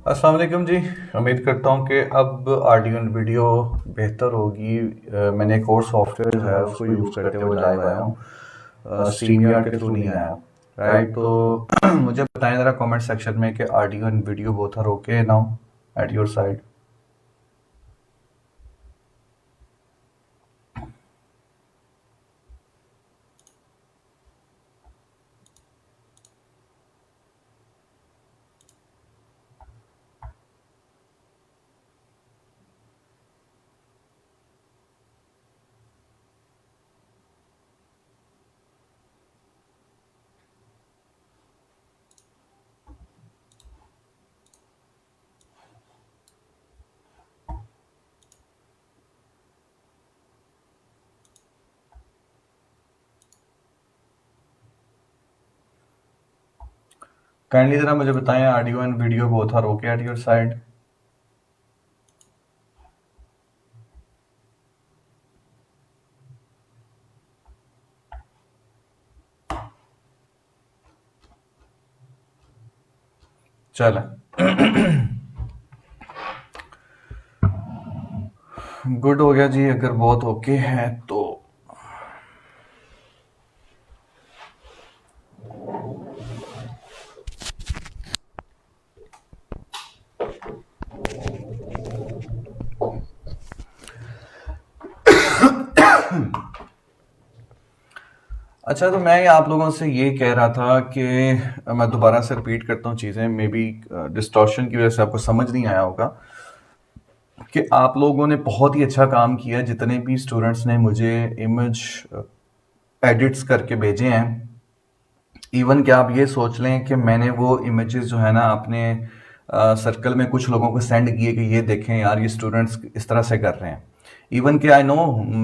अस्सलाम वालेकुम जी। उम्मीद करता हूँ कि अब ऑडियो एंड वीडियो बेहतर होगी। मैंने एक और सॉफ्टवेयर जो है उसको यूज़ करते हुए लाइव आया हूँ, स्ट्रीम यार्ड के थ्रू नहीं आया। राइट, तो मुझे बताएं ज़रा कमेंट सेक्शन में कि audio and video both are okay now at your side. Kindly ज़रा मुझे बताएं audio and video both are okay at your side. चलें, गुड हो गया जी। अगर बहुत ओके है तो अच्छा, तो मैं आप लोगों से ये कह रहा था कि मैं दोबारा से रिपीट करता हूँ चीज़ें, मे बी डिस्टॉर्शन की वजह से आपको समझ नहीं आया होगा कि आप लोगों ने बहुत ही अच्छा काम किया। जितने भी स्टूडेंट्स ने मुझे इमेज एडिट्स करके भेजे हैं, इवन कि आप ये सोच लें कि मैंने वो इमेजेस जो है ना अपने सर्कल में कुछ लोगों को सेंड किए कि ये देखें यार, ये स्टूडेंट्स इस तरह से कर रहे हैं। इवन कि आई नो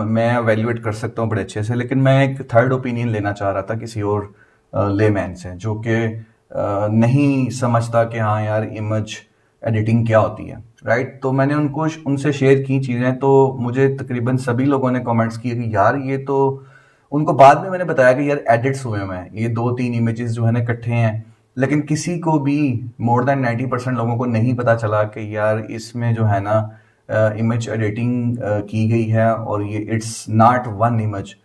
मैं एवेल्युएट कर सकता हूँ बड़े अच्छे से, लेकिन मैं एक थर्ड ओपिनियन लेना चाह रहा था किसी और लेमैन से जो कि नहीं समझता कि हाँ यार, इमेज एडिटिंग क्या होती है। राइट, तो मैंने उनको उनसे शेयर की चीज़ें, तो मुझे तकरीबन सभी लोगों ने कमेंट्स किए कि यार ये तो, उनको बाद में मैंने बताया कि यार एडिट्स हुए हुए हैं, ये 2-3 इमेजेस जो है ना इकट्ठे हैं। लेकिन किसी को भी, मोर देन 90% लोगों को नहीं पता चला कि यार इसमें जो है ना इमेज एडिटिंग की गई है, और ये इट्स नॉट वन इमेज,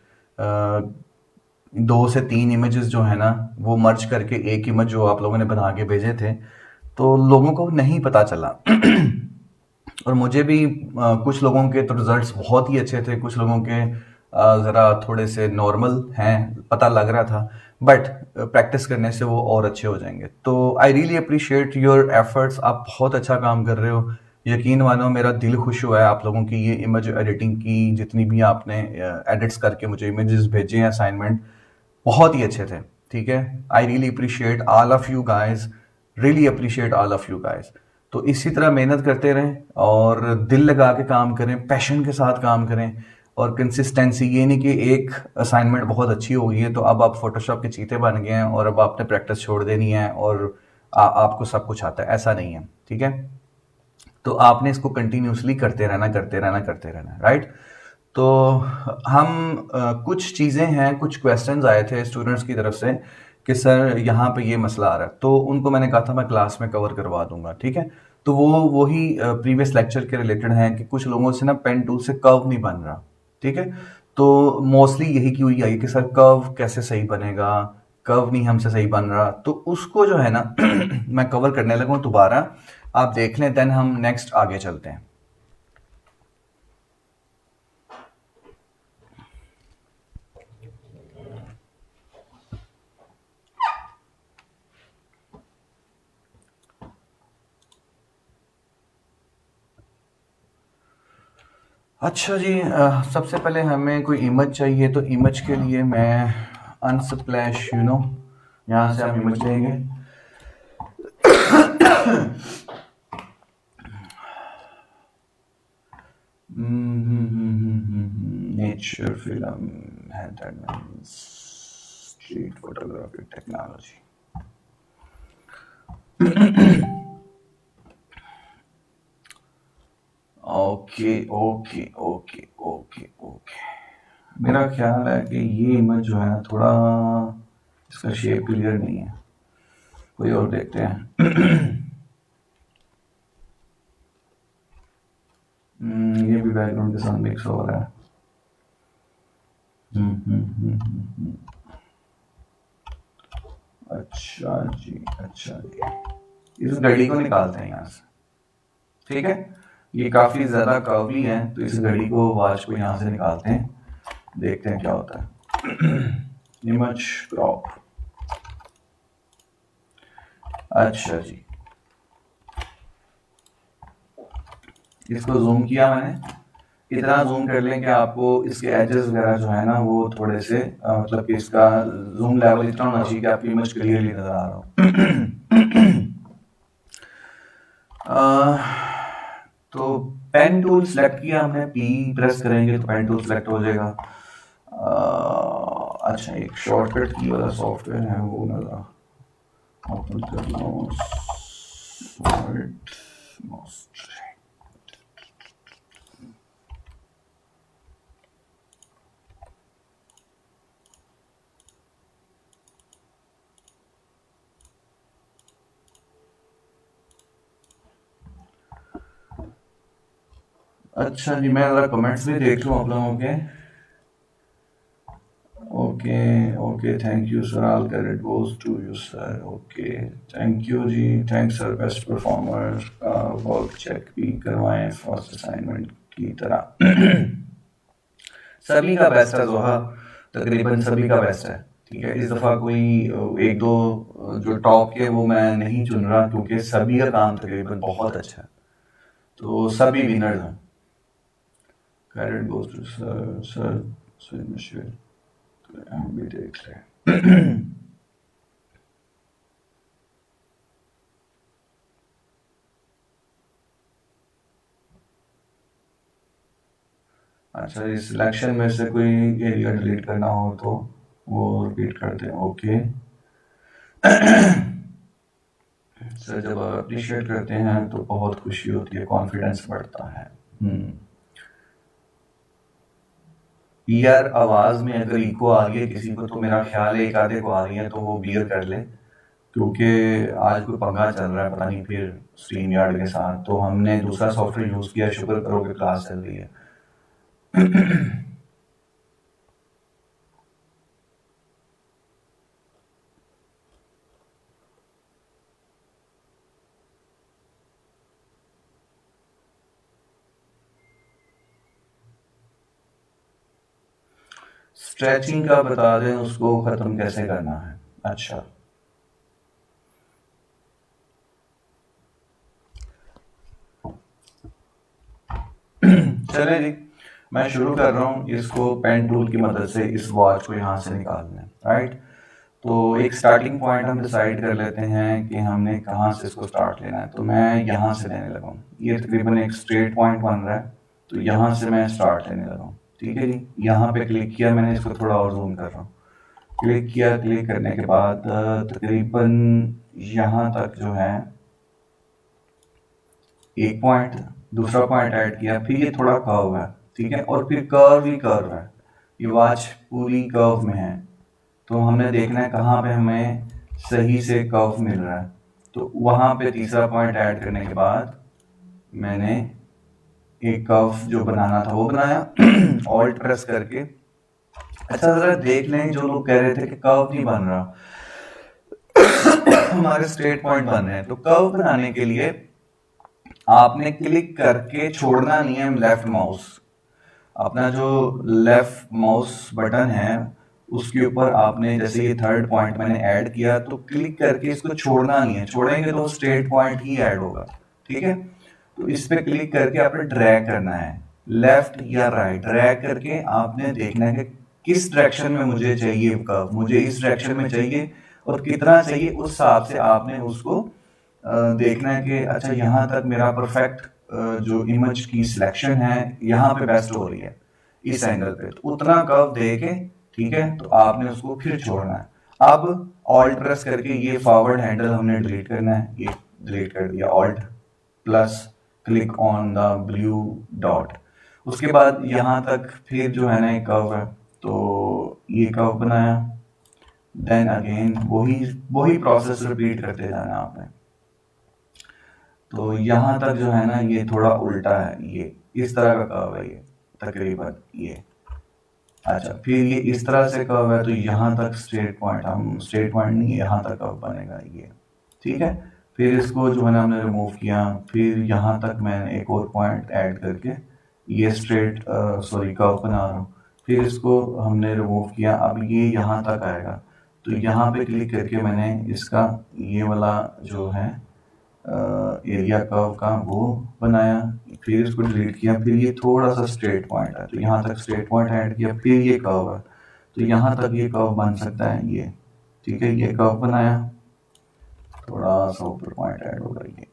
2 से 3 इमेजेस जो है ना वो मर्ज करके एक इमेज जो आप लोगों ने बना के भेजे थे, तो लोगों को नहीं पता चला। और मुझे भी कुछ लोगों के तो रिजल्ट्स बहुत ही अच्छे थे, कुछ लोगों के ज़रा थोड़े से नॉर्मल हैं, पता लग रहा था। बट प्रैक्टिस करने से वो और अच्छे हो जाएंगे। तो I really appreciate your efforts, आप बहुत अच्छा काम कर रहे हो। यकीन मानो मेरा दिल खुश हुआ है आप लोगों की ये इमेज एडिटिंग की, जितनी भी आपने एडिट्स करके मुझे इमेजेस भेजे हैं असाइनमेंट, बहुत ही अच्छे थे। ठीक है, I really appreciate all of you guys, really appreciate all of you guys. तो इसी तरह मेहनत करते रहें और दिल लगा के काम करें, पैशन के साथ काम करें, और कंसिस्टेंसी, ये नहीं कि एक असाइनमेंट बहुत अच्छी हो गई है तो अब आप फोटोशॉप के चीते बन गए हैं और अब आपने प्रैक्टिस छोड़ देनी है और आपको सब कुछ आता है, ऐसा नहीं है। ठीक है, तो आपने इसको कंटिन्यूसली करते रहना, करते रहना, करते रहना। राइट, तो हम कुछ चीज़ें हैं, कुछ क्वेश्चंस आए थे स्टूडेंट्स की तरफ से कि सर यहाँ पे ये मसला आ रहा है, तो उनको मैंने कहा था मैं क्लास में कवर करवा दूंगा। ठीक है, तो वो वही प्रीवियस लेक्चर के रिलेटेड हैं कि कुछ लोगों से ना पेन टूल से कर्व नहीं बन रहा। ठीक है, तो मोस्टली यही क्यूरी आई कि सर कर्व कैसे सही बनेगा, कर्व नहीं हमसे सही बन रहा, तो उसको जो है ना मैं कवर करने लगा हूं दोबारा। आप देख लें, देन हम नेक्स्ट आगे चलते हैं। अच्छा जी, सबसे पहले हमें कोई इमेज चाहिए, तो इमेज के लिए मैं अनस्प्लैश यहाँ से हम इमेज लेंगे। नेचर फिल्म है, street photography technology. Okay okay okay okay okay, मेरा ख्याल है कि ये इमेज जो है थोड़ा, इसका शेप क्लियर नहीं है, कोई और देखते हैं। भी बैकग्राउंड के साथ मिक्स हो रहा है। अच्छा जी, अच्छा जी। इस घड़ी को निकालते हैं यहाँ से, ठीक है। ये काफी ज्यादा कर्वी है, तो इस घड़ी को, वॉच को यहाँ से निकालते हैं, देखते हैं क्या होता है। इमेज क्रॉप, अच्छा जी, इसको जूम किया मैंने, इतना जूम कर लें कि आपको इसके एजेस वगैरह जो है ना वो थोड़े से मतलब कि इसका जूम लेवल इतना होना चाहिए कि आपकी इमेज क्लियरली नजर आ रहा हो। तो पेन टूल सेलेक्ट किया हमने, पी प्रेस करेंगे तो पेन टूल सेलेक्ट हो जाएगा। अच्छा, एक शॉर्टकट की वाला सॉफ्टवेयर है, वो मैं ओपन कर लो। अच्छा जी, मैं ज़रा कमेंट्स भी देख लूँ आप लोगों के। Okay okay, thank you sir, all credit goes to you sir. Okay, thank you जी, thanks sir, best performer. Work check भी करवाएं फर्स्ट असाइनमेंट की तरह। सभी का बेस्ट है जोहा, तकरीबन सभी का बेस्ट है, ठीक है। इस दफ़ा कोई एक दो जो टॉप के वो मैं नहीं चुन रहा, क्योंकि सभी का काम तकरीबन बहुत अच्छा है, तो सभी विनर्स हैं। Credit goes to sir, sir Michelle, हम भी देख लें। अच्छा, इस सिलेक्शन में से कोई एरिया डिलीट करना हो तो वो रिपीट कर दें। ओके सर, जब आप अप्रिशिएट करते हैं तो बहुत खुशी होती है, कॉन्फिडेंस बढ़ता है। यार, आवाज में अगर इको आ रही है किसी को, तो मेरा ख्याल है एक आधे को आ रही है, तो वो बियर कर ले, क्योंकि आज कोई पंगा चल रहा है, पता नहीं फिर स्ट्रीम यार्ड के साथ, तो हमने दूसरा सॉफ्टवेयर यूज किया, शुक्र करो कि क्लास चल रही है। स्ट्रेचिंग का बता दें, उसको खत्म कैसे करना है। अच्छा, चले जी, मैं शुरू कर रहा हूँ इसको पेन टूल की मदद से इस वॉच को यहाँ से निकालना है, राइट। तो एक स्टार्टिंग पॉइंट हम डिसाइड कर लेते हैं कि हमने कहाँ से इसको स्टार्ट लेना है, तो मैं यहाँ से लेने लगा हूँ। ये तकरीबन एक स्ट्रेट पॉइंट बन रहा है, तो यहाँ से मैं स्टार्ट लेने लगा हूँ, ठीक है जी। यहाँ पे क्लिक किया मैंने, इसको थोड़ा और जूम कर रहा हूँ। क्लिक किया, क्लिक करने के बाद तकरीबन यहाँ तक जो है एक पॉइंट, दूसरा पॉइंट ऐड किया, फिर ये थोड़ा कर्व है, ठीक है, और फिर कर्व ही कर्व है, ये वॉच पूरी कर्व में है, तो हमने देखना है कहाँ पे हमें सही से कर्व मिल रहा है। तो वहाँ पे तीसरा पॉइंट ऐड करने के बाद मैंने एक कर्व जो बनाना था वो बनाया, ऑल्ट प्रेस करके। अच्छा, जरा देख लें, जो लोग कह रहे थे कि कर्व नहीं बन रहा, हमारे स्ट्रेट पॉइंट बन रहे हैं, तो कर्व बनाने के लिए आपने क्लिक करके छोड़ना नहीं है लेफ्ट माउस, अपना जो लेफ्ट माउस बटन है उसके ऊपर आपने, जैसे ये थर्ड पॉइंट मैंने ऐड किया, तो क्लिक करके इसको छोड़ना नहीं है, छोड़ेंगे तो स्ट्रेट पॉइंट ही ऐड होगा, ठीक है। तो इस पे क्लिक करके आपने ड्रैग करना है, लेफ्ट या राइट, ड्रैग करके आपने देखना है कि किस डायरेक्शन में मुझे चाहिए कर्व, मुझे इस डायरेक्शन में चाहिए और कितना चाहिए, उस हिसाब से आपने उसको देखना है कि अच्छा यहाँ तक मेरा परफेक्ट जो इमेज की सिलेक्शन है यहाँ पे बेस्ट हो रही है इस एंगल पे, तो उतना कर्व दे के, ठीक है, तो आपने उसको फिर छोड़ना है। अब ऑल्ट प्रेस करके ये फॉरवर्ड हैंडल हमने डिलीट करना है, ये डिलीट कर दिया, alt plus click on the blue dot. उसके बाद यहाँ तक फिर जो है ना एक कर्व है, तो ये कर्व बनाया, देन अगेन वही प्रोसेस रिपीट करते जाना आपने। तो यहाँ तक जो है ना ये थोड़ा उल्टा है, ये इस तरह का कर्व है ये तकरीबन ये। अच्छा, फिर ये इस तरह से कर्व है तो यहाँ तक स्ट्रेट पॉइंट, हम स्ट्रेट पॉइंट नहीं, यहाँ तक कर्व बनेगा ये, ठीक है। फिर इसको जो है ना हमने रिमूव किया, फिर यहाँ तक मैंने एक और पॉइंट ऐड करके ये स्ट्रेट सॉरी कर्व बना रहा हूँ। फिर इसको हमने रिमूव किया, अब ये यहाँ तक आएगा, तो यहाँ पे क्लिक करके मैंने इसका ये वाला जो है एरिया कर्व का वो बनाया, फिर इसको डिलीट किया, फिर ये थोड़ा सा स्ट्रेट पॉइंट है तो यहाँ तक स्ट्रेट पॉइंट ऐड किया, फिर ये कर्व है तो यहाँ तक ये कर्व बन सकता है ये, ठीक है। ये कर्व बनाया, थोड़ा सा ऊपर पॉइंट ऐड होगा ये,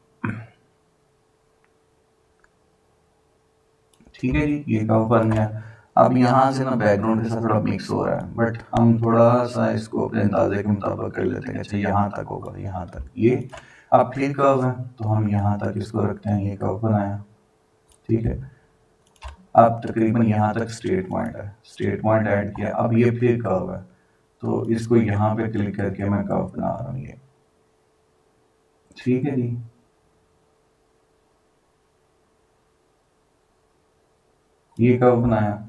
ठीक है जी, ये कर्व बन गया। अब यहाँ से ना बैकग्राउंड के साथ थोड़ा मिक्स हो रहा है, बट हम थोड़ा सा इसको अपने अंदाजे के मुताबिक कर लेते हैं। अच्छा, यहाँ तक होगा, यहाँ तक ये। अब फिर कर्व है तो हम यहाँ तक इसको रखते हैं, ये कर्व बनाया, ठीक है। अब तकरीबन यहाँ तक स्ट्रेट पॉइंट है, स्ट्रेट पॉइंट ऐड किया, अब ये फिर कर्व है तो इसको यहाँ पे क्लिक करके मैं कर्व बना रहा हूँ ये, ठीक है जी। ये कर्व बनाया,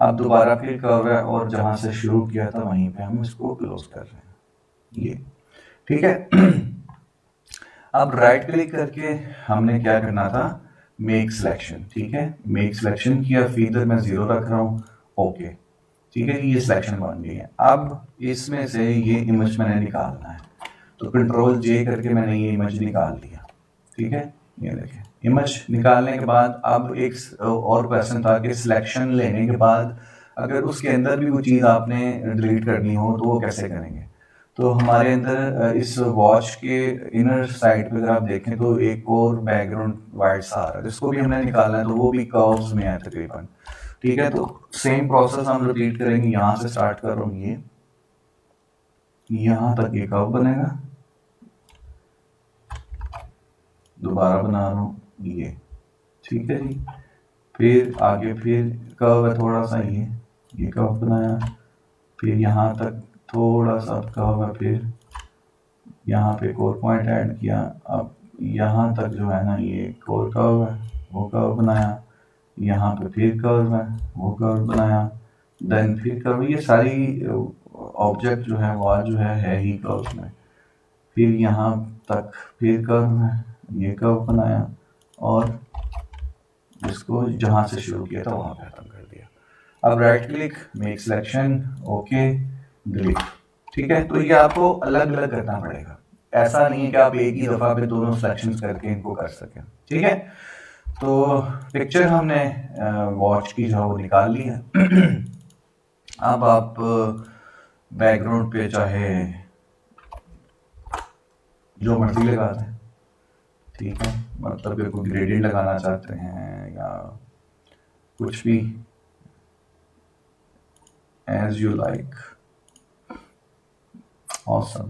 अब दोबारा फिर कर्व है और जहां से शुरू किया था वहीं पे हम इसको क्लोज कर रहे हैं ये, ठीक है। अब राइट क्लिक करके हमने क्या करना था, मेक सिलेक्शन, ठीक है। मेक सिलेक्शन किया, फीडर मैं 0 रख रहा हूँ, ओके, ठीक है। ये सिलेक्शन बन गई है। अब इसमें से ये इमेज मैंने निकालना है तो कंट्रोल जे करके मैंने ये इमेज निकाल लिया, ठीक है। ये देखिए इमेज निकालने के बाद अब एक और क्वेश्चन था कि सिलेक्शन लेने के बाद अगर उसके अंदर भी कोई चीज़ आपने डिलीट करनी हो तो वो कैसे करेंगे। तो हमारे अंदर इस वॉच के इनर साइड पे अगर आप देखें तो एक और बैकग्राउंड वाइट सा आ रहा है जिसको भी हमने निकालना है, तो वो भी कर्व्स में है तकरीबन, ठीक है। तो सेम प्रोसेस हम रिपीट करेंगे, यहाँ से स्टार्ट कर रहा हूँ, ये यहाँ तक ये कर्व बनेगा, दोबारा बना रहा हूँ ये, ठीक है जी। फिर आगे फिर कर्व है थोड़ा सा ये कर्व बनाया, फिर यहाँ तक थोड़ा सा कर्व है, फिर यहाँ पे एक और पॉइंट ऐड किया, अब यहाँ तक जो है ना ये एक और कर्व है वो कर्व बनाया, यहाँ पे फिर कर्व है वो कर्व बनाया, देन फिर कर्व। ये सारी ऑब्जेक्ट जो है वॉल जो है ही कर्व में। फिर यहाँ तक फिर कर्व है, ये कर्व बनाया और इसको जहाँ से शुरू किया था वहाँ पे खत्म कर दिया। अब right click, make selection, okay, delete, ठीक है। तो ये आपको अलग अलग करना पड़ेगा, ऐसा नहीं है कि आप एक ही दफ़ा पे दोनों सिलेक्शंस करके इनको कर सकें, ठीक है। तो पिक्चर हमने वॉच की जो वो निकाल ली है। अब आप बैकग्राउंड पे चाहे जो मर्जी लगा दें, ठीक है। मतलब कि कोई ग्रेडियंट लगाना चाहते हैं या कुछ भी, एज यू लाइक, ऑसम,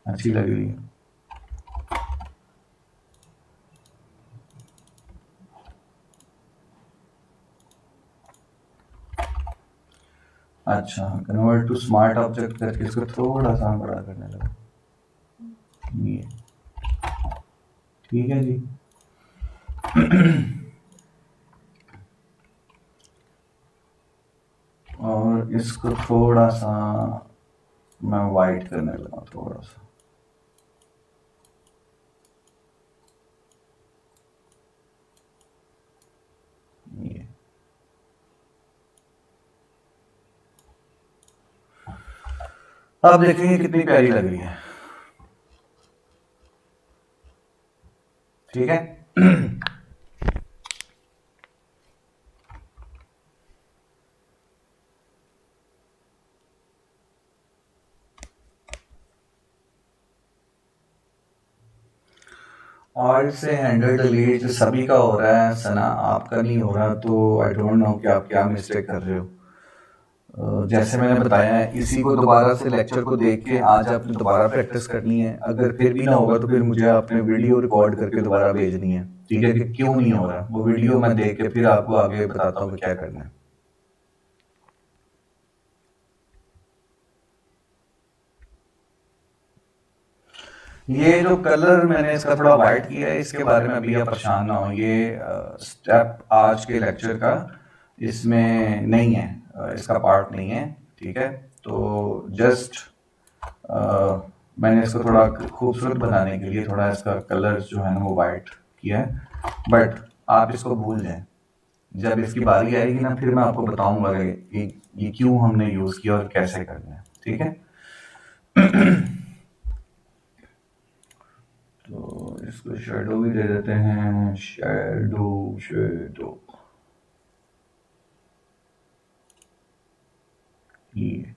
अच्छी लग रही है। अच्छा, कन्वर्ट टू स्मार्ट ऑब्जेक्ट करके इसको थोड़ा सा बड़ा करने लगा ये, ठीक है जी। और इसको थोड़ा सा मैं वाइट करने लगा, थोड़ा सा ये, आप देखेंगे कितनी प्यारी लग रही है, ठीक है। और से हैंडल डिलीट सभी का हो रहा है, सना आपका नहीं हो रहा, तो आई डोंट नो कि आप क्या मिस्टेक कर रहे हो। जैसे मैंने बताया है, इसी को दोबारा से लेक्चर को देख के आज आपने दोबारा प्रैक्टिस करनी है। अगर फिर भी ना होगा तो फिर मुझे आपने वीडियो रिकॉर्ड करके दोबारा भेजनी है, ठीक है, कि क्यों नहीं हो रहा। वो वीडियो मैं देख के फिर आपको आगे बताता हूँ कि क्या करना है। ये जो कलर मैंने इसका थोड़ा वाइट किया है, इसके बारे में अभी आप परेशान ना हो, ये स्टेप आज के लेक्चर का इसमें नहीं है, इसका पार्ट नहीं है, ठीक है। तो जस्ट मैंने इसको थोड़ा खूबसूरत बनाने के लिए थोड़ा इसका कलर जो है ना वो वाइट किया है, बट आप इसको भूल जाएं। जब इसकी बारी आएगी ना फिर मैं आपको बताऊंगा कि ये क्यों हमने यूज किया और कैसे करना है, ठीक है। तो इसको शेडो भी दे देते हैं, शेडो शेडो, ये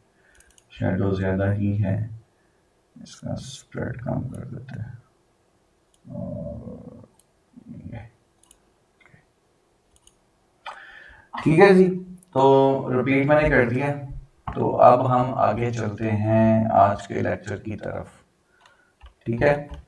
शेडो ज्यादा ही है, इसका स्प्रेड कम कर देते हैं और ये ठीक है जी। तो रिपीट मैंने कर दिया, तो अब हम आगे चलते हैं आज के लेक्चर की तरफ, ठीक है।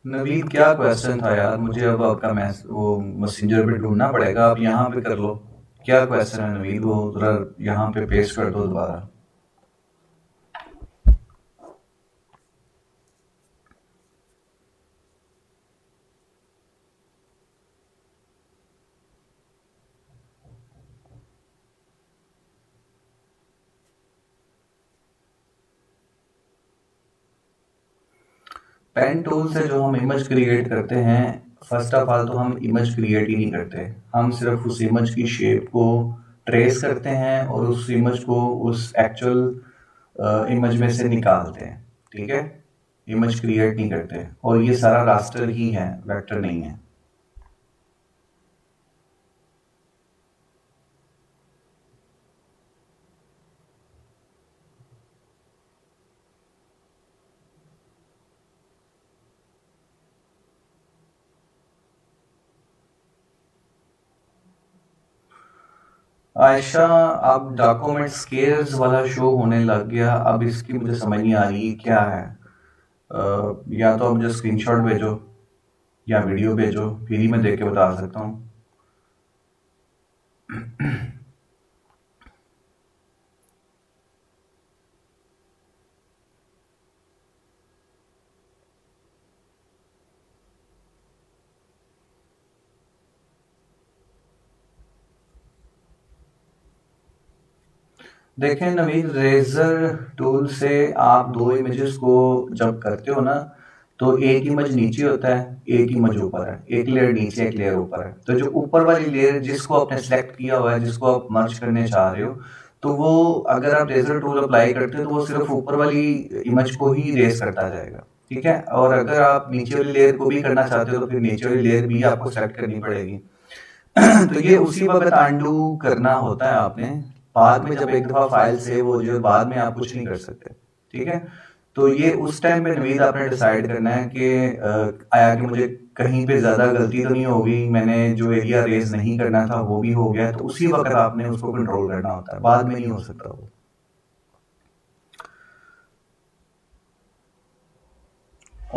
नवीद क्या क्वेश्चन था यार, मुझे अब आपका वो मैसेंजर पे ढूंढना पड़ेगा, आप यहाँ पे कर लो। क्या क्वेश्चन है नवीद, वो जरा यहाँ पे पेस्ट कर दो दोबारा। पेन टूल से जो हम इमेज क्रिएट करते हैं, फर्स्ट ऑफ ऑल तो हम इमेज क्रिएट ही नहीं करते, हम सिर्फ उस इमेज की शेप को ट्रेस करते हैं और उस इमेज को उस एक्चुअल इमेज में से निकालते हैं, ठीक है। इमेज क्रिएट नहीं करते, और ये सारा रास्टर ही है, वेक्टर नहीं है। आयशा, अब डॉक्यूमेंट स्केल्स वाला शो होने लग गया, अब इसकी मुझे समझ नहीं आ रही क्या है। या तो आप मुझे स्क्रीनशॉट भेजो या वीडियो भेजो, फिर ही मैं देख के बता सकता हूँ। देखें नवीन, रेजर टूल से आप दो इमेजेस को जब करते हो ना, तो एक इमेज नीचे होता है, एक इमेज ऊपर है, एक लेयर नीचे एक लेयर ऊपर है। तो जो ऊपर वाली लेयर जिसको आपने सेलेक्ट किया हुआ है, जिसको आप मर्ज करने चाह रहे हो, तो वो अगर आप रेजर टूल अप्लाई करते हो तो वो सिर्फ ऊपर वाली इमेज को ही रेज करता जाएगा, ठीक है। और अगर आप नीचे वाली लेयर को भी करना चाहते हो तो फिर नीचे वाली लेयर भी आपको सेलेक्ट करनी पड़ेगी। तो ये उसी वक्त अंडू करना होता है आपने, बाद में जब एक दफा फाइल सेव हो जाए बाद में आप कुछ नहीं कर सकते, ठीक है। तो ये उस टाइम पे नवीद आपने डिसाइड करना है कि आया कि मुझे कहीं पे ज्यादा गलती तो नहीं होगी, मैंने जो एरिया रेज नहीं करना था वो भी हो गया, तो उसी वक्त आपने उसको कंट्रोल करना होता है, बाद में नहीं हो सकता वो।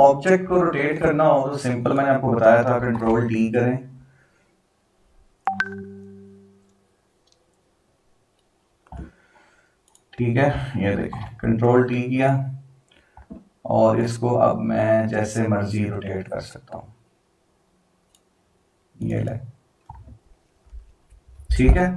ऑब्जेक्ट को रोटेट करना हो तो सिंपल, मैंने आपको बताया था, कंट्रोल डी करें, ठीक है। ये देखें, कंट्रोल टी किया और इसको अब मैं जैसे मर्जी रोटेट कर सकता हूं, ये ले, ठीक है।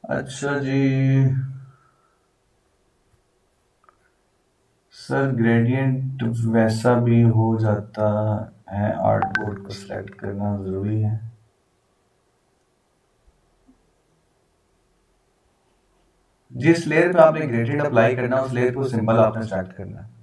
अच्छा जी, सर ग्रेडियंट वैसा भी हो जाता है, आर्ट बोर्ड को सिलेक्ट करना ज़रूरी है? जिस लेयर पे आपने ग्रेडियंट अप्लाई करना है उस लेयर को सिंपल आपने स्टार्ट करना है।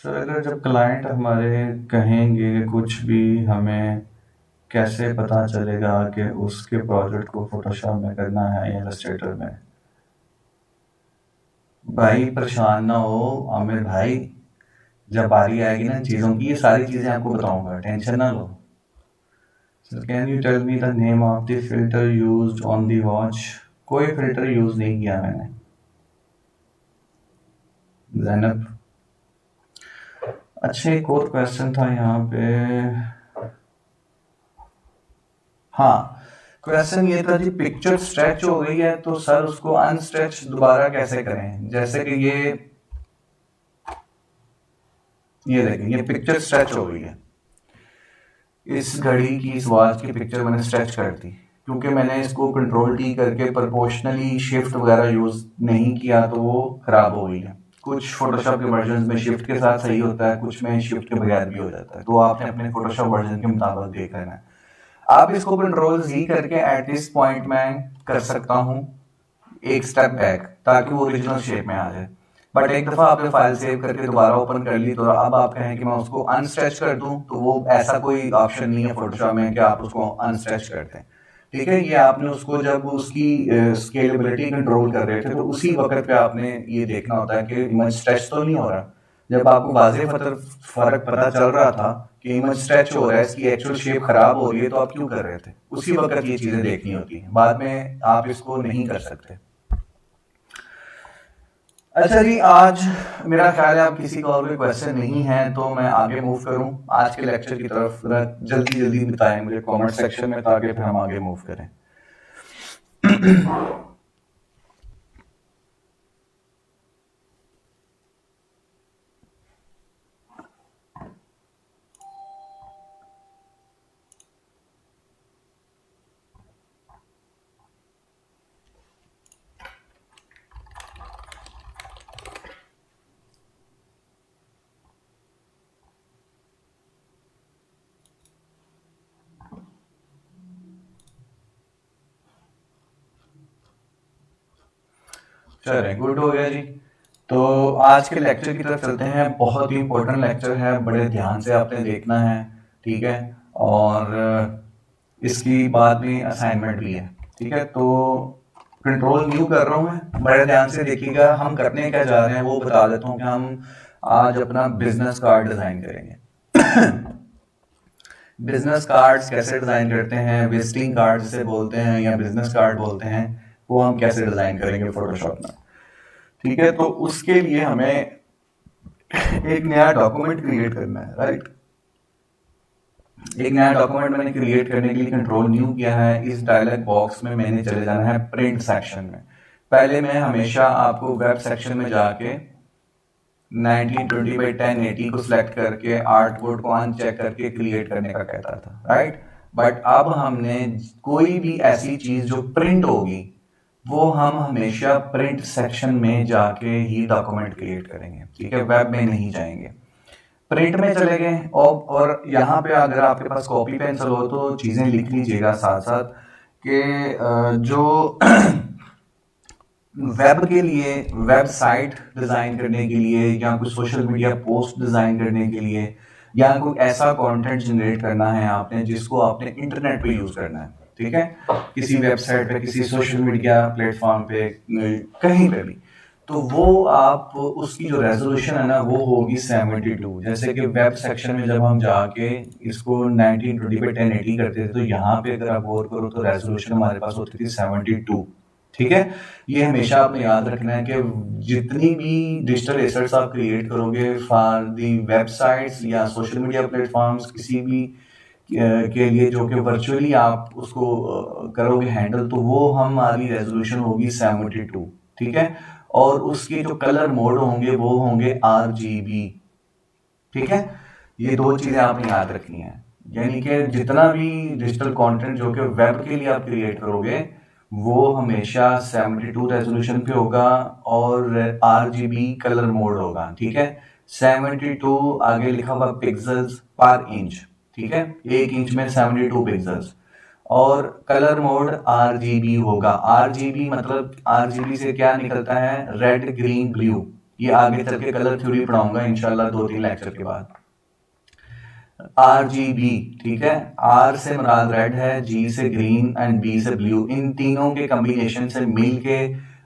सर अगर जब क्लाइंट हमारे कहेंगे कुछ भी, हमें कैसे पता चलेगा कि उसके प्रोजेक्ट को फोटोशॉप में करना है या इलस्ट्रेटर में? भाई परेशान ना हो आमिर भाई, जब बारी आएगी ना चीज़ों की, ये सारी चीज़ें आपको बताऊंगा, टेंशन ना लो। Sir can you tell me the name of the filter used on the watch? कोई फिल्टर यूज नहीं किया मैंने। जैनब, अच्छा एक और क्वेश्चन था यहाँ पे। हाँ, क्वेश्चन ये था जी, पिक्चर स्ट्रेच हो गई है तो सर उसको अनस्ट्रेच दोबारा कैसे करें? जैसे कि ये देखें, ये पिक्चर स्ट्रेच हो गई है, इस घड़ी की, इस वॉच की पिक्चर मैंने स्ट्रेच कर दी, क्योंकि मैंने इसको कंट्रोल टी करके प्रोपोर्शनली शिफ्ट वगैरह यूज नहीं किया तो वो खराब हो गई है। कुछ फोटोशॉप के वर्जन में शिफ्ट के साथ सही होता है, कुछ में शिफ्ट के बगैर भी हो जाता है, तो आपने अपने फोटोशॉप वर्जन के मुताबिक देख लेना है। आप इसको कंट्रोल जी करके एट दिस पॉइंट में कर सकता हूँ एक स्टेप बैक, ताकि वो ओरिजिनल शेप में आ जाए। बट एक दफा आपने फाइल सेव करके दोबारा ओपन कर ली तो अब आप कहें कि मैं उसको अनस्ट्रेच कर दूं, तो वो ऐसा कोई ऑप्शन नहीं है फोटोशॉप में कि आप उसको अनस्ट्रेच कर दें। ठीक है, ये आपने उसको जब उसकी स्केलेबिलिटी कंट्रोल कर रहे थे तो उसी वक्त पे आपने ये देखना होता है कि इमेज स्ट्रेच तो नहीं हो रहा। जब आपको वाजे फर्क पता चल रहा था कि इमेज स्ट्रेच हो रहा है, इसकी एक्चुअल शेप खराब हो रही है, तो आप क्यों कर रहे थे? उसी वक्त ये चीजें देखनी होती हैं, बाद में आप इसको नहीं कर सकते। अच्छा जी, आज मेरा ख्याल है अब किसी का और कोई क्वेश्चन नहीं है तो मैं आगे मूव करूं आज के लेक्चर की तरफ। जल्दी जल्दी बताएं मुझे कमेंट सेक्शन में, ताकि फिर हम आगे मूव करें। चलें, गुड हो गया जी। तो आज के लेक्चर की तरफ चलते हैं। बहुत ही इंपॉर्टेंट लेक्चर है, बड़े ध्यान से आपने देखना है, ठीक है? और इसकी बाद में असाइनमेंट भी है, ठीक है? तो कंट्रोल न्यू कर रहा हूँ मैं, बड़े ध्यान से देखिएगा। हम करने क्या जा रहे हैं वो बता देता हूँ कि हम आज अपना बिजनेस कार्ड डिजाइन करेंगे। बिजनेस कार्ड्स कैसे डिजाइन करते हैं, विजिटिंग कार्ड जिसे बोलते हैं या बिजनेस कार्ड बोलते हैं, वो हम कैसे डिजाइन करेंगे फोटोशॉप में, ठीक है? तो उसके लिए हमें एक नया डॉक्यूमेंट क्रिएट करना है, राइट? एक नया डॉक्यूमेंट मैंने क्रिएट करने के लिए कंट्रोल न्यू किया है। इस डायलॉग बॉक्स में मैंने चले जाना है प्रिंट सेक्शन में। पहले मैं हमेशा आपको वेब सेक्शन में जाके 1920x1080 को सिलेक्ट करके आर्ट बोर्ड को अनचेक करके क्रिएट करने का कहता था, राइट? बट अब हमने कोई भी ऐसी चीज जो प्रिंट होगी वो हम हमेशा प्रिंट सेक्शन में जाके ही डॉक्यूमेंट क्रिएट करेंगे, ठीक है? वेब में नहीं जाएंगे, प्रिंट में चले गए। और यहाँ पे अगर आपके पास कॉपी पेंसिल हो तो चीजें लिख लीजिएगा साथ साथ कि जो वेब के लिए, वेबसाइट डिजाइन करने के लिए या कोई सोशल मीडिया पोस्ट डिजाइन करने के लिए या कोई ऐसा कंटेंट जनरेट करना है आपने जिसको आपने इंटरनेट पे यूज करना है, ठीक है? किसी वेबसाइट पे, किसी सोशल मीडिया प्लेटफॉर्म पे, कहीं पे भी, तो वो आप उसकी जो रेजोल्यूशन है ना वो होगी 72। जैसे कि वेब सेक्शन में जब हम जाके इसको 1920x1080 करते थे तो यहाँ पे अगर आप गौर करो तो रेजोल्यूशन हमारे पास होती थी 72, ठीक है? ये हमेशा आपने याद रखना है कि जितनी भी डिजिटल एसेट्स आप क्रिएट करोगे फॉर दी वेबसाइट्स या सोशल मीडिया प्लेटफॉर्म्स, किसी भी के लिए जो कि वर्चुअली आप उसको करोगे हैंडल, तो वो हमारी रेजोल्यूशन होगी 72, ठीक है। और उसके जो कलर मोड होंगे वो होंगे RGB, ठीक है। ये दो चीजें आपने याद रखनी है, यानी कि जितना भी डिजिटल कंटेंट जो कि वेब के लिए आप क्रिएट करोगे वो हमेशा 72 रेजोल्यूशन पे होगा और RGB कलर मोड होगा, ठीक है। 72 आगे लिखा हुआ पिक्सल्स पर इंच, ठीक है, 1 इंच में 72 पिक्सल्स। और कलर मोड RGB होगा। RGB मतलब RGB से क्या निकलता है, रेड ग्रीन ब्लू। ये आगे चल के कलर थ्योरी पढ़ाऊंगा इंशाल्लाह 2-3 लेक्चर के बाद। RGB, ठीक है। R से मुराद रेड है, G से ग्रीन एंड B से ब्लू। इन तीनों के कॉम्बिनेशन से मिल के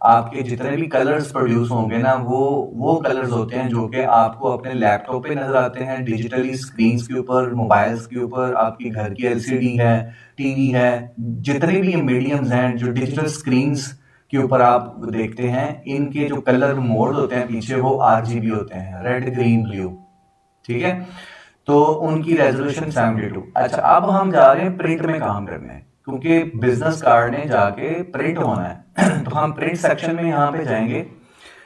आपके जितने भी कलर्स प्रोड्यूस होंगे ना वो कलर्स होते हैं जो कि आपको अपने लैपटॉप पे नजर आते हैं, डिजिटली स्क्रीन के ऊपर, मोबाइल्स के ऊपर, आपकी घर की LCD है, टीवी है, जितने भी मीडियम्स हैं जो डिजिटल स्क्रीन के ऊपर आप देखते हैं, इनके जो कलर मोड होते हैं पीछे वो RGB होते हैं, रेड ग्रीन ब्लू, ठीक है। तो उनकी रेजोल्यूशन 72। अच्छा, अब हम जा रहे हैं प्रिंट में काम करने, क्योंकि बिजनेस कार्ड ने जाके प्रिंट होना है तो हम प्रिंट सेक्शन में यहाँ पे जाएंगे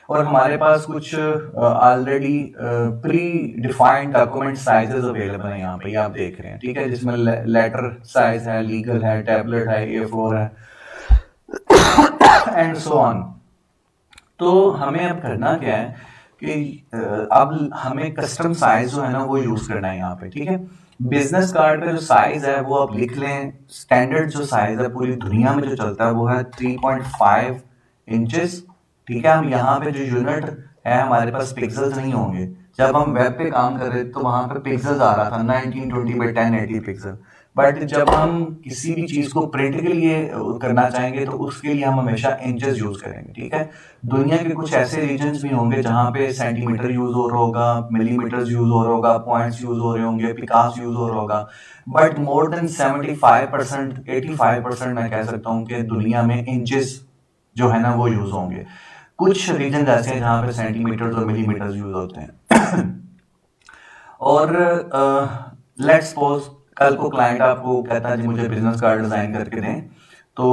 और हमारे पास कुछ already pre defined document sizes available है यहाँ पे, आप देख रहे हैं, ठीक है, जिसमें लेटर साइज है, लीगल है, टैबलेट है, A4 है एंड सो ऑन। तो हमें अब करना क्या है कि अब हमें कस्टम साइज जो है ना वो यूज करना है यहाँ पे, ठीक है। बिजनेस कार्ड का जो साइज है वो आप लिख लें, स्टैंडर्ड जो साइज है पूरी दुनिया में जो चलता है वो है 3.5 इंचेस, ठीक है। हम यहाँ पे जो यूनिट है हमारे पास पिक्सल्स नहीं होंगे। जब हम वेब पे काम कर रहे थे तो वहां पे पिक्सल्स आ रहा था 1920 by 1080 पिक्सल, बट जब हम किसी भी चीज को प्रिंट के लिए करना चाहेंगे तो उसके लिए हम हमेशा इंचेस यूज करेंगे, ठीक है। दुनिया के कुछ ऐसे रीजन्स भी होंगे जहां पे सेंटीमीटर यूज हो रहा होगा, मिलीमीटर यूज हो रहा होगा, पॉइंट्स यूज हो रहे होंगे, पिकास यूज हो रहा होगा, बट मोर देन 75%, 85% मैं कह सकता हूँ कि दुनिया में इंचेस जो है ना वो यूज होंगे। कुछ रीजन ऐसे हैं जहां पे सेंटीमीटर और मिलीमीटर यूज होते हैं और लेट्स सपोज कल को क्लाइंट आपको कहता है जी मुझे बिजनेस कार्ड डिजाइन करके दें, तो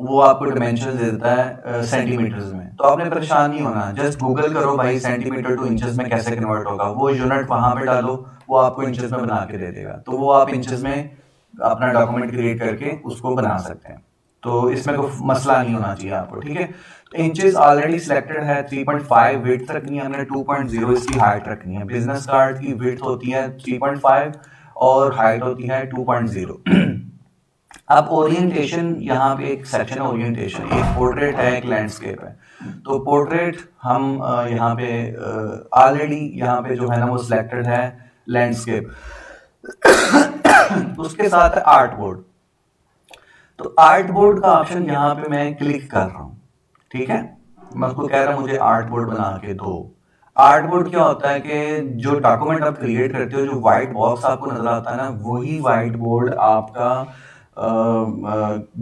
वो आपको डिमेंशन दे देता है सेंटीमीटर्स में, तो आपने परेशान नहीं होना, जस्ट गूगल करो भाई सेंटीमीटर टू इंचेस में कैसे कन्वर्ट होगा, वो यूनिट वहां पे डालो, वो आपको इंचेस में बना के दे देगा, तो वो आप इंचेस में अपना डॉक्यूमेंट क्रिएट करके उसको बना सकते हैं। तो इसमें कोई मसला नहीं होना चाहिए आपको, ठीक है। तो इंचेस ऑलरेडी सिलेक्टेड है, 3.5 विड्थ रखनी है हमने, 2.0 इसकी हाइट रखनी है। बिजनेस कार्ड की विड्थ होती है 3.5 और हाइट होती है 2.0। अब ओरिएंटेशन, यहाँ पे एक सेक्शन है ओरिएंटेशन, एक पोर्ट्रेट है, एक लैंडस्केप है। तो पोर्ट्रेट हम यहाँ पे ऑलरेडी यहाँ पे जो है ना वो सिलेक्टेड है लैंडस्केप उसके साथ है आर्ट बोर्ड। तो आर्ट बोर्ड का ऑप्शन यहाँ पे मैं क्लिक कर रहा हूँ, ठीक है। मैं उसको कह रहा हूँ मुझे आर्ट बोर्ड बना के दो। आर्ट बोर्ड क्या होता है कि जो डॉक्यूमेंट आप क्रिएट करते हो, जो व्हाइट बॉक्स आपको नजर आता है ना, वही व्हाइट बोर्ड आपका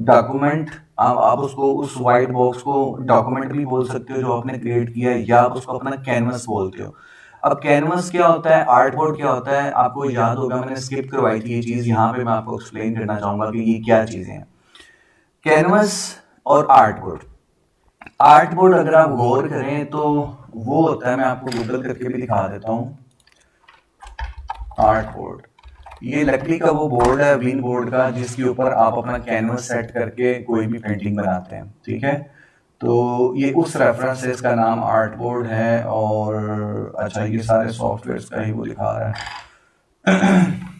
डॉक्यूमेंट, आप उसको उस व्हाइट बॉक्स को डॉक्यूमेंट भी बोल सकते हो जो आपने क्रिएट किया है, या आप उसको अपना कैनवस बोलते हो। अब कैनवस क्या होता है, आर्ट बोर्ड क्या होता है, आपको याद होगा मैंने स्किप करवाई थी ये चीज, यहाँ पे मैं आपको एक्सप्लेन करना चाहूंगा कि ये क्या चीजें हैं, कैनवस और आर्ट बोर्ड। आर्ट बोर्ड अगर आप गौर करें तो वो होता है, मैं आपको गूगल करके भी दिखा देता हूँ, आर्ट बोर्ड, ये लकड़ी का वो बोर्ड है विन बोर्ड का जिसके ऊपर आप अपना कैनवस सेट करके कोई भी पेंटिंग बनाते हैं, ठीक है। तो ये उस रेफरेंस से इसका नाम आर्ट बोर्ड है। और अच्छा, ये सारे सॉफ्टवेयर का ही वो दिखा रहा है